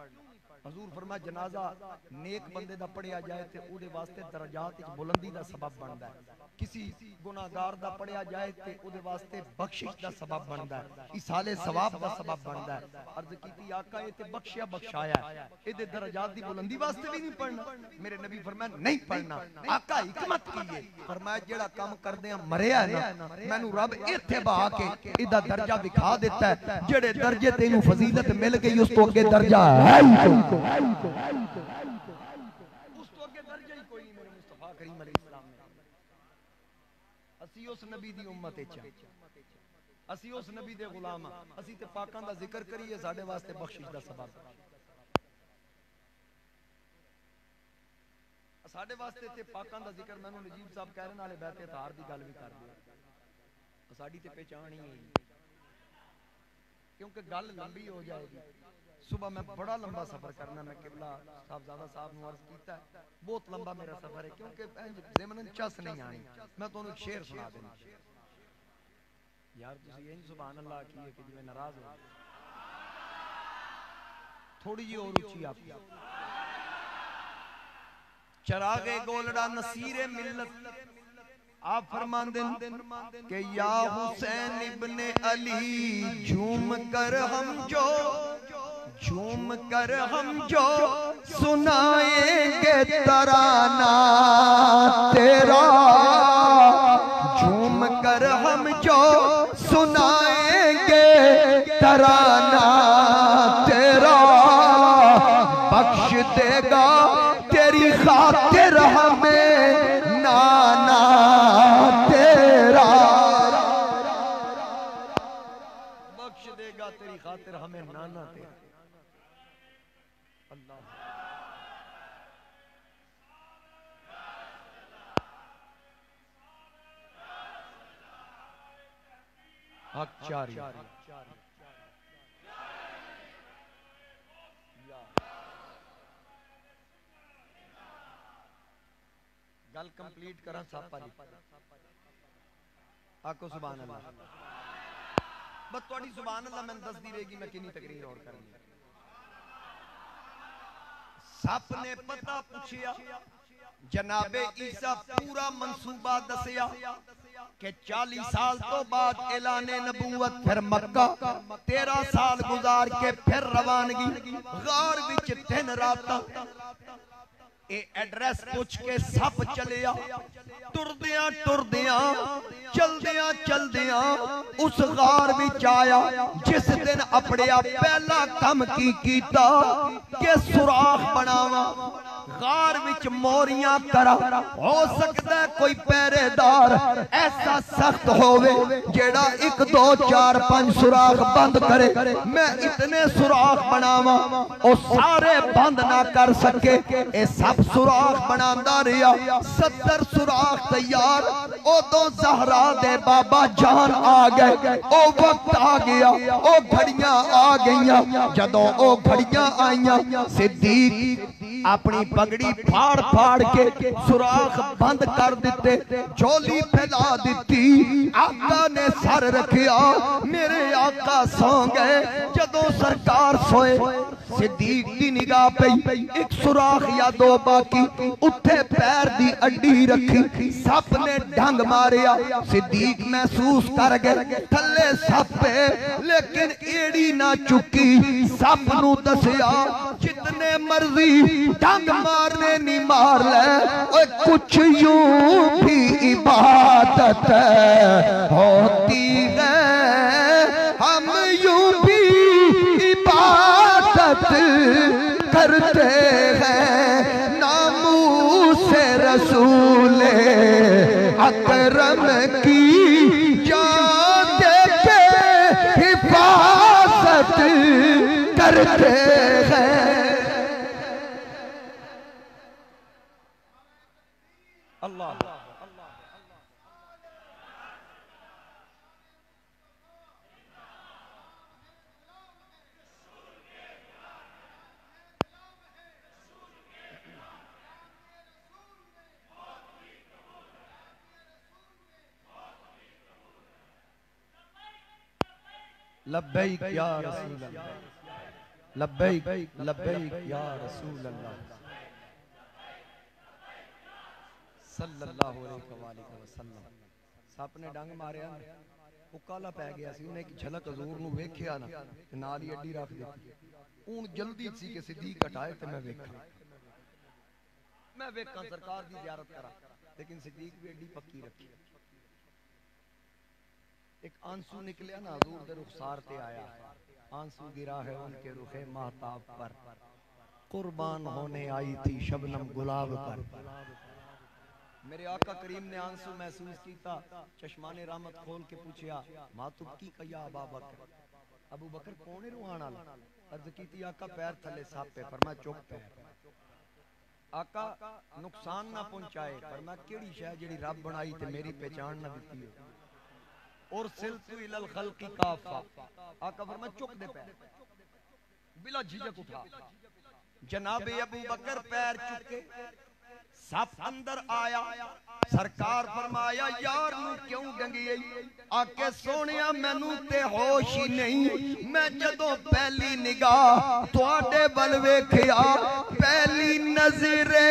حضور فرمایا جنازہ نیک بندے دا پڑھیا جائے تے او دے واسطے درجات وچ بلندی دا سبب بندا ہے. کسی گناہگار دا پڑھیا جائے تے او دے واسطے بخشش دا سبب بندا ہے، ایصال ثواب دا سبب بندا ہے. عرض کیتی آقا اے تے بخشیا بخشایا ہے، اے دے درجات دی بلندی واسطے بھی نہیں پڑھنا؟ میرے نبی فرمایا نہیں پڑھنا. آقا حکمت کی ہے؟ فرمایا جیڑا کام کردیاں مریا ہے نا مینوں رب ایتھے بہا کے ایدا درجہ دکھا دیتا ہے جڑے درجے تینوں فضیلت مل گئی اس تو اگے درجہ ہے ہی کوئی، اس تو اگے درجہ ہی کوئی نہیں. میرے مصطفیٰ کریم علیہ السلام نے اسی اس نبی دی امت اچ اسی اس نبی دے غلام ہاں. اسی تے پاکاں دا ذکر کریے ساڈے واسطے بخشش دا سبب. ساڈے واسطے تے پاکاں دا ذکر مینوں نجیب صاحب کہہ رہے نالے بیت اطہار دی گل بھی کر دے. ساڈی تے پہچان ہی ہے کیونکہ گل لمبی ہو جائے گی. صبح میں بڑا لمبا سفر کرنا. میں قبلہ صاحبزادہ صاحب نے عرض کیتا ہے بہت لمبا میرا سفر ہے کیونکہ ضمن چس نہیں آنی. میں تو ایک شعر سنا دینا. یار تسی انج سبحان اللہ کیے کہ جو ناراض ہو تھوڑی جی اور اونچی آپ چراغ گولڑا نصیر ملت آپ فرماندن کہ یا حسین ابن علی جھوم کر ہم جو سنائیں گے ترانہ تیرا. جھوم کر ہم جو سنائیں گے ترانہ تیرا. بخش دے گا تیری خاطر ہمیں نانا تیرا. بخش دے گا تیری خاطر ہمیں نانا تیرا. اللہ حق چاری گل کمپلیٹ کرا ساپا جی. آکو سبحان اللہ. بس تھوڑی سبحان اللہ میں دس دی رہے گی میں کنی تقریر اور کرنی. سپ نے پتہ پوچھیا جناب عیسیٰ پورا منصوبہ دسیا کہ 40 سال تو بعد اعلان نبوت پھر مکہ 13 سال گزار کے پھر روانگی غار وچ 3 راتاں. اے ایڈریس پوچھ کے سپ چلیا ٹردیاں چلدیاں اس غار وچ آیا جس دن اپڑیا پہلا کم کی کیتا کہ سوراخ بناواں. غار وچ موریاں کرا ہو سکتا ہے کوئی پہرے دار ایسا سخت ہوئے جیڑا 1 2 4 5 سوراخ بند کرے میں اتنے سوراخ بناواں او سارے بند نہ کر سکے اے سب سوراخ بناندا رہیا 70 سوراخ تیار او دو زہرا دے بابا جان آ گئے او وقت آ گیا او گھڑیاں آ گئیاں جدوں او گھڑیاں آئیاں صدیق اپنی پگڑی پھاڑ پھاڑ کے سوراخ بند کر دیتے جولی پھیلا دیتی آقا نے سر رکھیا میرے آقا سو گئے جدوں سرکار سوئے صدیق دی نگاہ پئی 1 سوراخ یا 2 باقی اٹھے پیر دی اڈی رکھی سپ نے ڈھنگ ماریا صدیق محسوس کر گئے تھلے سپ پہ لیکن ایڑی نہ چکی سپ نو دسیا جتنے مرضی ڈھنگ مارنے نہیں مار لے کچھ یوں بھی عبادت ہوتی ہے ہم یوں بھی عبادت کرتے ہیں ناموس رسول اکرم کی جان دے کے حفاظت کرتے ہیں اللہ لبیک یا رسول اللہ لبیک لبیک یا رسول اللہ صلی اللہ علیہ وآلہ وسلم سپ نے ڈنگ ماریا وہ کالا پہ گیا سی انہیں ایک جھلک حضور نو ویکھیا نا نالی اڈی رکھ دیتی اون جلدی سی کہ صدیق ہٹائے تے میں ویکھا سرکار دی زیارت کرا لیکن صدیق بھی اڈی پکی رکھی ایک آنسو نکلیا نا حضور دے رخسار تے آیا آنسو گرا ہے ان کے رخ مہتاب پر قربان ہونے آئی تھی شبنم گلاب پر میرے آقا کریم نے آنسو محسوس کیتا چشمان رحمت کھول کے پوچھیا ماں تب کی کیا ابو بکر کونے روحانا عرض کیتی آقا پیر تھلے ساپ پہ فرمایا چوک پیر آقا نقصان نہ پہنچائے فرمایا کیڑی شے جڑی رب بنائی تے میری پہچان نہ دیتی ہے اور سلتو الى الخلق کافا آقا فرمایا چک دے پیر بلا جھجک اٹھا جناب ابو بکر پیر چکے سب اندر آیا سرکار فرمایا یار نو کیوں ڈنگی آکے سونیا مینوں تے ہوش ہی نہیں میں جدوں پہلی نگاہ تواڈے ول ویکھیا پہلی نظرے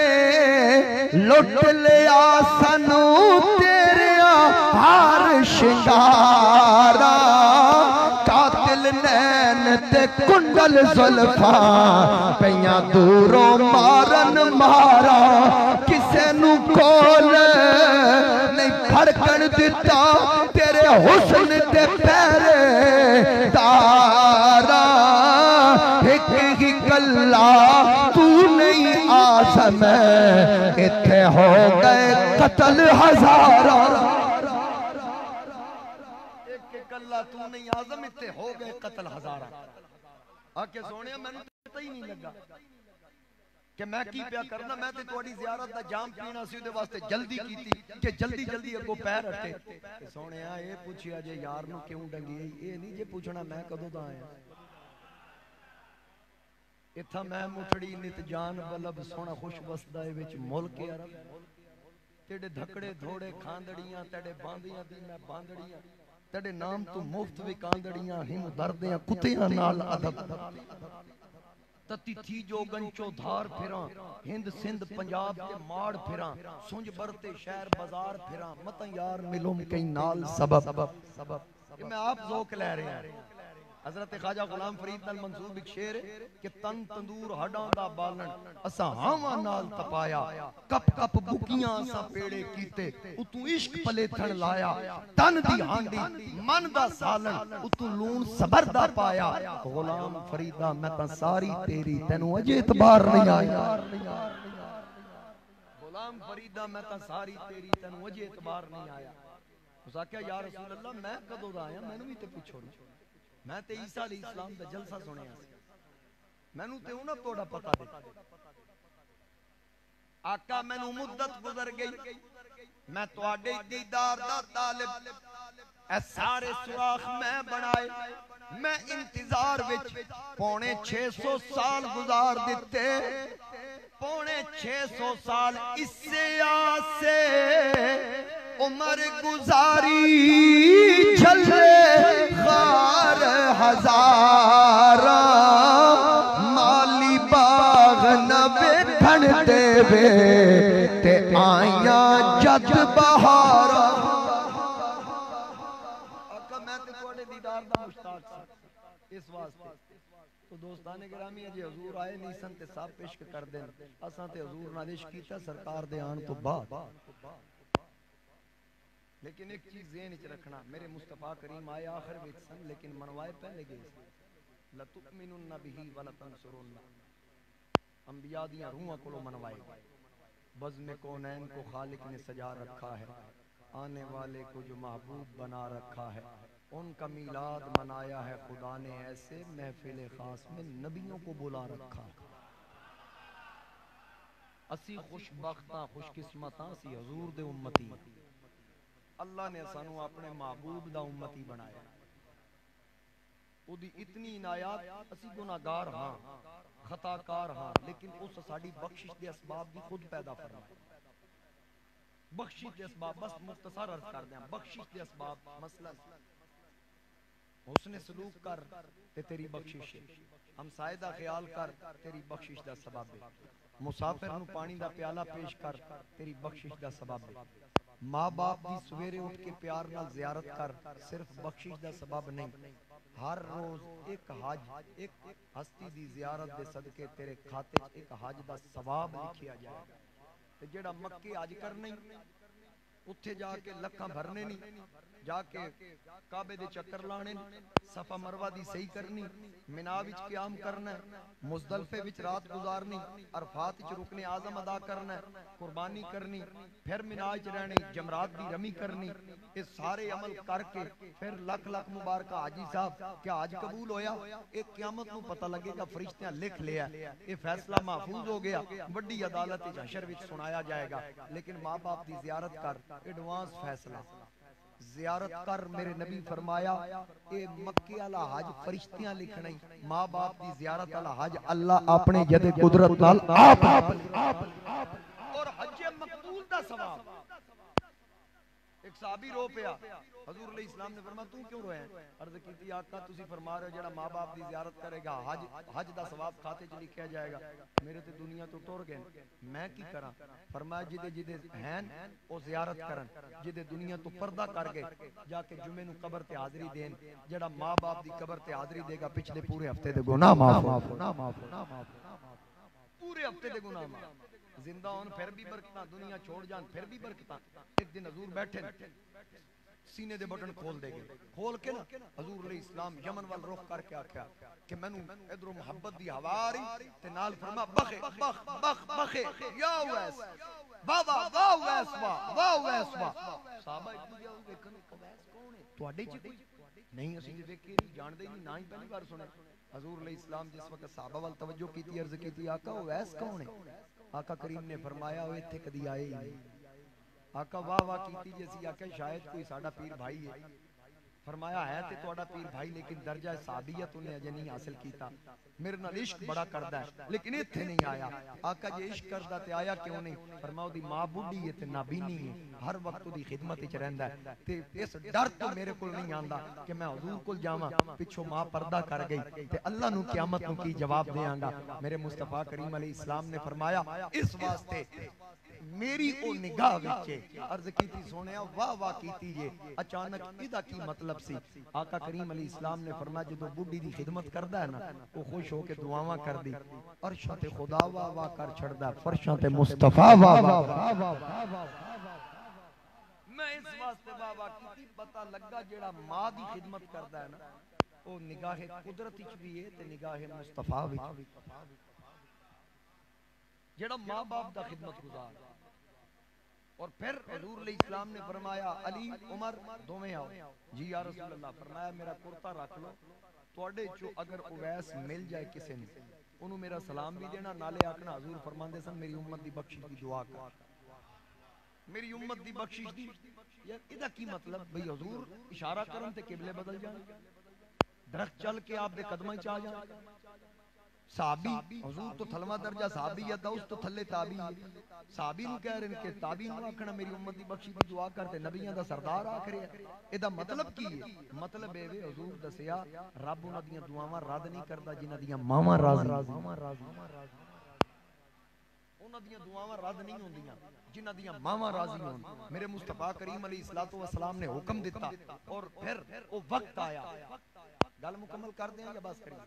لٹ لیا سنوں تیریا ہر شنگارا قاتل نین تے کنڈل زلفاں پیاں دوروں مارن مارا کسے نو کول نہیں پھڑکن دیتا تیرے حسن تے پیرے دارا ایک ہی کلا تو نہیں آسم اتھے ہو گئے قتل ہزارہ ایک کلا تو نہیں آزم اتھے ہو گئے قتل ہزارہ آکے سونے میں نے پتہ ہی نہیں لگا کہ میں کی پیا کرنا میں تے توڑی زیارت دا جام پینا سی دے واسطے جلدی کیتی کہ جلدی جلدی اگو پیر ہٹے کہ سونے اے پوچھیا جے یار نو کیوں ڈنگی اے نہیں جے پوچھنا میں کدوں دا آیا اتھا میں مٹھڑی نت جان بلب سونا خوش وسدائے وچ ملک عرب تیڑے دھکڑے دھوڑے کھاندڑیاں تیڑے باندیاں دی میں باندڑیاں تیڑے نام تو مفت وی کاندڑیاں ہم دردیاں کتیاں نال ادب تتی تھی جو گنچو دھار پھراں ہند سندھ پنجاب کے ماڑ پھراں سنج برتے شہر بازار پھراں متن یار ملوم کئی نال سبب یہ میں آپ ذوق لے رہے ہیں حضرت خواجہ غلام فرید نال منصوب ایک شعر ہے کہ تن تندور ہڈاں دا بالن اساں ہاواں نال تپایا کپ کپ بکیاں اساں پیڑے کیتے اتوں عشق پلے تھن لایا تن دی ہانڈی من دا سالن اتوں لون صبر دا پایا غلام فریدہ میں تاں ساری تیری تینوں اجے اعتبار نہیں آیا غلام فریدہ میں تا ساری تیری تینوں اجے اعتبار نہیں آیا. اس آکھیا یا رسول اللہ میں کدوں دا آیا مینوں بھی تے پوچھو نا. میں تے عیسیٰ علیہ السلام دا جلسہ سنیا سی. مینوں تے انہاں توڑا پتہ دے. آقا مینوں مدت گزر گئی. میں تواڈے دیدار دا طالب. اے سارے سوراخ میں بنائے. میں انتظار وچ پونے 600 سال گزار دیتے. پونے 600 سال اس سے آسے عمر گزاری جھلے خار ہزار مالی باغ نبے کھڑتے وے تے آئیاں جد بہارا. آقا میں تے کوڑے دیدار دا مشتاق سا اس واسطے. تو دوستان گرامی اجے حضور آئے نہیں سن تے صاحب پیشک کر دیں. اساں تے حضور نال عشق کیتا سرکار دے آن تو بعد. لیکن ایک چیز ذہن وچ رکھنا میرے مصطفیٰ کریم آئے آخر وچ سن لیکن منوائے پہلے گئے. لَتُؤْمِنُنَّ بِهِ وَلَتَنْصُرُنَّ. انبیاء دیاں روحاں کولوں منوائے گئے. بزم کونین کو خالق نے سجا رکھا ہے. آنے والے کو جو محبوب بنا رکھا ہے. ان کا میلاد منایا ہے خدا نے ایسے محفل خاص میں نبیوں کو بلا رکھا. اسی خوش بختاں خوش قسمتاں سی حضور دے امتی. اللہ نے سانو اپنے محبوب دا امتی بنایا. او دی اتنی عنایات اسی گناہگار ہاں خطاکار ہاں لیکن اس ساڈی بخشش دے اسباب بھی خود پیدا فرمائے. بخشش دے اسباب بس مختصر عرض کر دیں. بخشش دے اسباب مثلا حسن سلوک کر تے تیری بخشش ہے. ہمسائے دا خیال کر تیری بخشش دا سبب ہے. مسافر نو پانی دا پیالہ پیش کر تیری بخشش دا سبب ہے. ماں باپ دی سویرے اٹھ کے پیار نال زیارت کر صرف بخشش دا سبب نہیں. ہر روز ایک حج ایک ہستی دی زیارت دے صدقے تیرے کھاتے ایک حج دا ثواب لکھیا جائے گا. تے جیڑا مکے حج کرنے اتھے جا کے لکھاں بھرنے نہیں جا کے کعبے دے چکر لانے صفا مروہ دی صحیح کرنی مینا وچ قیام کرنا مزدلفے وچ رات گزارنی عرفات وچ رکن اعظم ادا کرنا قربانی کرنی پھر مینا وچ رہنی جمرات دی رمی کرنی. یہ سارے عمل کر کے پھر لکھ لکھ مبارکہ حاجی صاحب کیا حج قبول ہویا. ایک قیامت نو پتہ لگے گا فرشتیاں لکھ لیا یہ فیصلہ محفوظ ہو گیا. بڑی عدالت وچ حشر وچ سنایا جائے گا. لیکن ماں باپ دی زیارت کر ایڈوانس فیصلہ زیارت کر. میرے نبی فرمایا اے مکے والا حج فرشتیاں لکھنا ہی ماں باپ دی زیارت والا حج اللہ اپنے ید قدرت نال آپ اور حج مقبول دا ثواب. ایک صحابی رو پیا حضور علیہ السلام نے فرمایا تو کیوں روئے ہیں؟ عرض کیتی آقا تسی فرما رہے ہو جڑا ماں باپ دی زیارت کرے گا حج دا ثواب کھاتے چ لکھیا جائے گا. میرے تے دنیا تو ٹر گئے میں کی کراں؟ فرمایا جدے جدے ہیں او زیارت کرن جدے دنیا تو پردہ کر گئے جا کے جمعے نو قبر تے حاضری دین. جڑا ماں باپ دی قبر تے حاضری دے گا پچھلے پورے ہفتے دے گناہ معاف پورے ہفتے دے گناہ معاف. زندہ ہون پھر بھی برکتاں دنیا چھوڑ جان پھر بھی برکتاں. ایک دن حضور بیٹھے سینے دے بٹن کھول دے گئے کھول کے نا حضور علیہ السلام یمن وال رخ کر کے آکھیا کہ مینوں ادھروں محبت دی ہوا آ رہی تے نال فرما بخے بخ بخ بخے یا ویس واہ واہ واہ ویس واہ ویس واہ. صحابہ اتنی جاؤ دیکھن ویس کون ہے تواڈے چ کوئی نہیں اسی ویکھے نہیں جاندے نہیں نہ ہی پہلی بار سنے. حضور علیہ السلام جس وقت صحابہ وال توجہ کیتی عرض کیتی آقا وہ ویس کون ہے؟ آقا کریم نے فرمایا وہ ایتھے کدی آئے ہی نہیں. آقا واہ واہ کیتی جیسی آقا شاید کوئی ساڈا پیر بھائی ہے. فرمایا ہے تے تواڈا پیر بھائی لیکن درجہ صحابیت انہیں اجے نہیں حاصل کیتا. میرے نال عشق بڑا کردا ہے لیکن ایتھے نہیں آیا. آقا جے عشق کردا تے آیا کیوں نہیں؟ فرمایا دی ماں بڈھی ہے تے نابینی ہے ہر وقت دی خدمت وچ رہندا ہے تے اس ڈر تو میرے کول نہیں آندا کہ میں حضور کول جاواں پچھوں ماں پردہ کر گئی تے اللہ نو قیامت نو کی جواب دیاں گا. میرے مصطفیٰ کریم علیہ السلام نے فرمایا اس واسطے میری او نگاہ وچے عرض کیتی سونیا واہ واہ کیتی جے اچانک ادا کی مطلب سی. آقا کریم علیہ السلام نے فرمایا جدو بڈھی دی خدمت کردا ہے نا وہ خوش ہو کے دعاواں کردی عرشاں تے خدا واہ واہ کر چھڑدا فرشاں تے مصطفیٰ واہ واہ. میں اس واسطے واہ واہ کیتی پتہ لگا جیڑا ماں دی خدمت کردا ہے نا او نگاہ قدرت وچ بھی ہے تے نگاہ مصطفیٰ وچ جیڑا ماں باپ دا خدمت گزار اور پھر حضور علیہ السلام نے فرمایا علی عمر دوویں آؤ جی یا رسول اللہ فرمایا میرا کرتا رکھ لو توڑے چو اگر اویس مل جائے کسے نے انہوں میرا سلام بھی دینا نالے آکنا حضور فرماندے سن میری امت دی بخشش دی دعا کر میری امت دی بخشش دی یار ادھا کی مطلب بھئی حضور اشارہ کرن تے قبلے بدل جان درخت چل کے آپ دے قدمہ چاہ جان صحابی حضور تو تھلوہ درجہ صحابی یا دوست تو تھلے تابی صحابی نو کہہ رہے ہیں کہ تابی نو آکھنا میری امت دی بخشی دی دعا کرتے نبیاں دا سردار آکھ رہے ہیں ادھا مطلب کی ہے مطلب ہے حضور دسیا رب انہاں دیاں دعاواں رد نہیں کردا جنہاں دیاں ماواں راضی انہاں دیاں دعاواں رد نہیں ہوندیاں جنہاں دیاں ماواں راضی ہون میرے مصطفیٰ کریم علیہ السلام نے حکم دیتا اور پھر وہ وقت آیا گل مکمل کر دیں یا بس کریں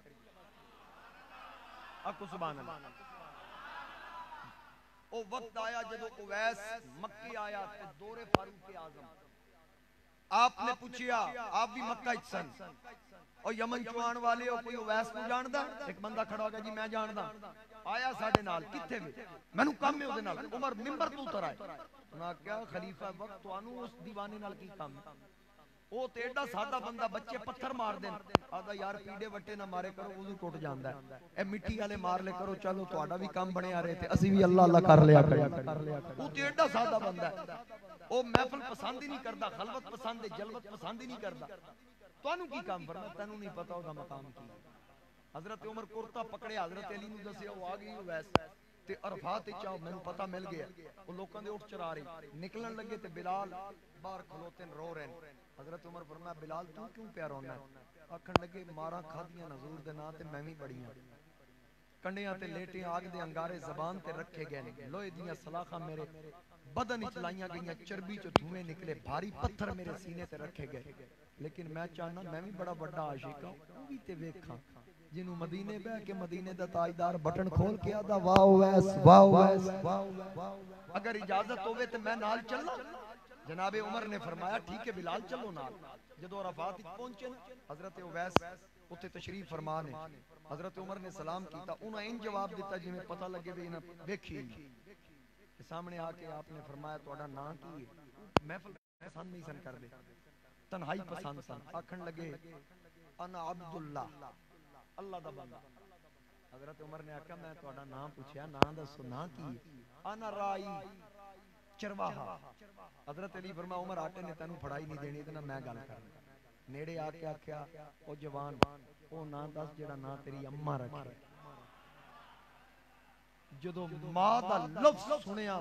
اکو سبحان اللہ وہ وقت آیا جدو اویس مکی آیا تے دور فاروق اعظم آپ نے پوچھیا آپ بھی مکہ اچسن اور یمن چوان والے ہو کوئی اویس کو جاندہ ایک بندہ کھڑا ہوگا جی میں جاندہ آیا ساڑھے نال کتھے بھی میں نو کام میں ہو دے نال عمر ممبر تو اتر آئے انہوں نے کیا خلیفہ وقت تو آنو اس دیوانے نال کی کام ہے وہ تیڑا سادہ بندہ بچے پتھر مار دیں آدھا یار پیڑے وٹے نہ مارے کرو وضو ٹوٹ جاندہ ہے اے مٹی والے مار لے کرو چلو تو آڈا بھی کام بنے آ رہے تھے اسی بھی اللہ اللہ کر لیا کریں وہ تیڑا سادہ بندہ ہے وہ محفل پسند ہی نہیں کردا خلوت پسند ہے جلوت پسند ہی نہیں کردا تو انہوں کی کام فرما تینوں نہیں پتا ہوگا مقام کی حضرت عمر کرتا پکڑے حضرت علی نو دسیا وہ آگئی ویسے تے عرفات چاہو میں نے پتا مل گیا وہ لوکاں دے اٹھ چرا رہی نکلن لگے تے بلال باہر کھلوتے رو رہے ہیں حضرت عمر فرمایا بلال تو کیوں پیا رونا ہے آکھن لگے مارا کھادیاں حضور دے نا تے میں بھی بڑیاں کنڈیاں تے لیٹے آگ دے انگارے زبان تے رکھے گئے لوہے دیاں سلاخاں میرے بدن اچ لائیاں گئیاں چربی چو دھوئے نکلے بھاری پتھر میرے سینے تے رکھے گئے لیکن میں چاہنا میں بھی بڑا بڑا عاشق ہوں وہ بھی تے ویکھاں جنہوں مدینے بہ کے مدینے دا تاجدار بٹن کھول کے آدھا واو ویس واو ویس اگر اجازت ہوئے تو میں نال چلنا جناب عمر نے فرمایا ٹھیک ہے بلال چلو نال جدو عرفات پہنچے حضرت اویس اتھے تشریف فرمانے حضرت عمر نے سلام کیتا انہوں ان جواب دیتا جنہیں پتہ لگے بھی انہیں دیکھی سامنے آ کے آپ نے فرمایا توڑا نا کی محفل پسند نہیں سن کر دے تنہائی پسند سن آکھن لگے انا عبداللہ اللہ دا بندہ حضرت عمر نے آکھا میں توڑا نام پوچھیا نام دا سنا کی انا رائی چرواہا حضرت علی فرما عمر آٹے نے تینوں پھڑائی نہیں دینی اتنا میں گل کرنا نیڑے آکے آکھیا او جوان او نا دس جڑا نا تیری اممہ رکھے جدو ماں دا لفظ سنیا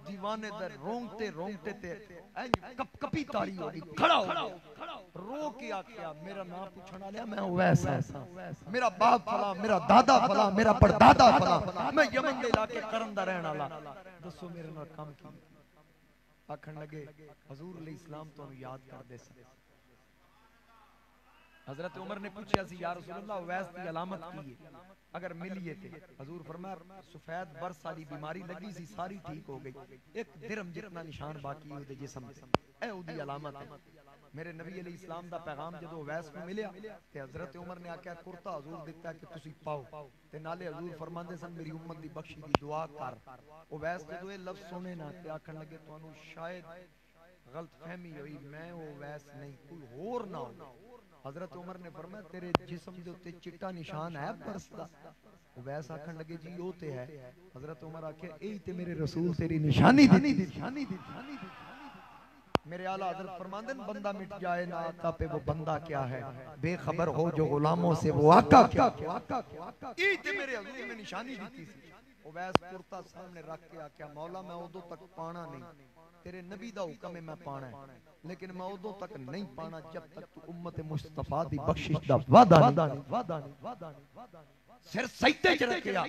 دیوانے در رونگتے رونگتے تے کپ کپی تاری ہوگی کھڑا ہو رو کے آکھیا میرا نام پوچھنا لیا میں اویس ہے میرا باپ فلا میرا دادا فلا میرا پردادا فلا میں یمن دے علاقے کرندہ رہنا لا دسو میرے نام کام کی آکھن لگے حضور علیہ السلام تو انہوں یاد کر دے سکتے حضرت عمر نے پوچھا سی یا رسول اللہ اویس کی علامت کی ہے اگر ملیے تھے حضور فرمایا سفید برس والی بیماری لگی سی ساری ٹھیک ہو گئی ایک درم جتنا نشان باقی ہوتے جسم اے او دی علامت ہے میرے نبی علیہ السلام دا پیغام جدو اویس کو ملیا تے حضرت عمر نے آکھیا کرتا حضور دیتا ہے کہ تسی پاؤ تے نالے حضور فرماندے سن میری امت دی بخشی دی دعا کر اویس جدو یہ لفظ سنے نا تے آکھن لگے تو انہوں شاید غلط فہمی ہوئی میں اویس نہیں کوئی اور نہ ہو حضرت عمر نے فرمایا تیرے جسم دے تے چٹا نشان ہے برس دا اویس آکھن لگے جی وہ تے ہے حضرت عمر آکھے اے تے میرے رسول تیری نشانی دی میرے اعلیٰ حضرت فرماندن بندہ مٹ جائے نا آقا پہ وہ بندہ کیا ہے بے خبر ہو جو غلاموں سے وہ آقا کیا اے تے میرے حضور میں نشانی دیتی سی اویس کرتا سامنے رکھ کے آکھیا مولا میں ادو تک پانا نہیں تیرے نبی دا حکم ہے میں پانا ہے لیکن میں ادو تک نہیں پانا جب تک تو امت مصطفیٰ دی بخشش دا وعدہ نہیں سر سجدے چ رکھیا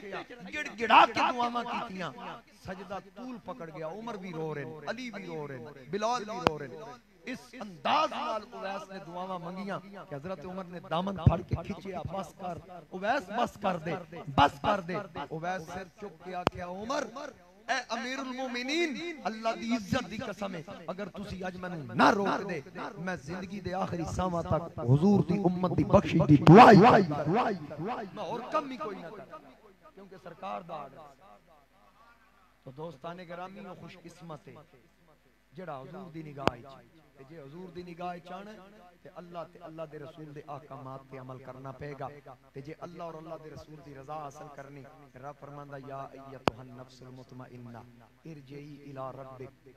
گڑ گڑا کے دعاواں کیتیاں سجدہ طول پکڑ گیا عمر بھی رو رہے علی بھی رو رہے بلال بھی رو رہے اس انداز نال اویس نے دعاواں منگیاں کہ حضرت عمر نے دامن پھڑ کے کھچیا بس کر اویس بس کر دے اویس سر چک کے آکھیا عمر اے امیر المومنین اللہ دی عزت دی قسم ہے اگر تسی اج مینوں نہ روک دے میں زندگی دے آخری ساواں تک حضور دی امت دی بخشش دی دعا میں اور کم ہی کوئی نہ کر کیونکہ سرکار دا آرڈر تو دوستان گرامی و خوش قسمت ہے جڑا حضور دی نگاہ وچ تے جے حضور دی نگاہ وچ آنا تے اللہ دے رسول دے احکامات تے عمل کرنا پے گا تے جے اللہ اور اللہ دے رسول دی رضا حاصل کرنی رب فرماندا یا ایتھا النفس المطمئنہ ارجعی الی ربک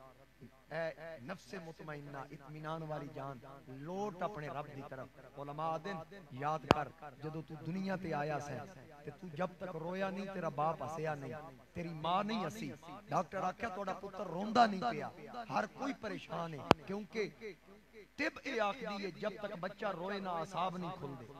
اے نفس مطمئنہ اطمینان والی جان لوٹ اپنے رب دی طرف علماء دن یاد کر جدو تو دنیا تے آیا سے تے تو جب تک رویا نہیں تیرا باپ ہسیا نہیں تیری ماں نہیں ہسی ڈاکٹر آکھیا توڑا پتر روندا نہیں پیا ہر کوئی پریشان ہے کیونکہ طب اے آخری ہے جب تک بچہ روئے نہ اعصاب نہیں کھل دے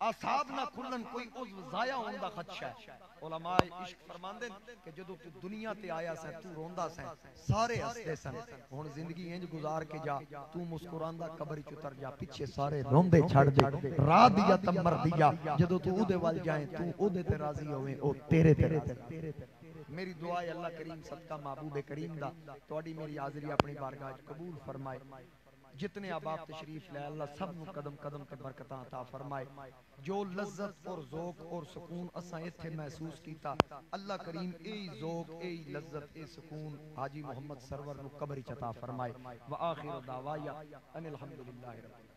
اعصاب نہ کھلن کوئی عضو ضائع ہون دا خدشہ ہے علماء عشق فرماندے کہ جدو تو دنیا تے آیا سے تو روندا سے سارے ہستے سن ہن زندگی انج گزار کے جا تو مسکراندا قبر وچ اتر جا پیچھے سارے روندے چھڑ دے راضیہ تمر دیا جدو تو اودے ول جائیں تو اودے تے راضی ہوے او تیرے تے راضی میری دعا ہے اللہ کریم صدقہ محبوب کریم دا تواڈی میری حاضری اپنی بارگاہ وچ قبول فرمائے جتنے احباب تشریف لے اللہ سب نو قدم قدم تے برکتاں عطا فرمائے جو لذت اور ذوق اور سکون اساں ایتھے محسوس کیتا اللہ کریم اے ذوق اے لذت اے سکون حاجی محمد سرور نو قبر وچ عطا فرمائے وآخر دعوایا ان الحمدللہ رب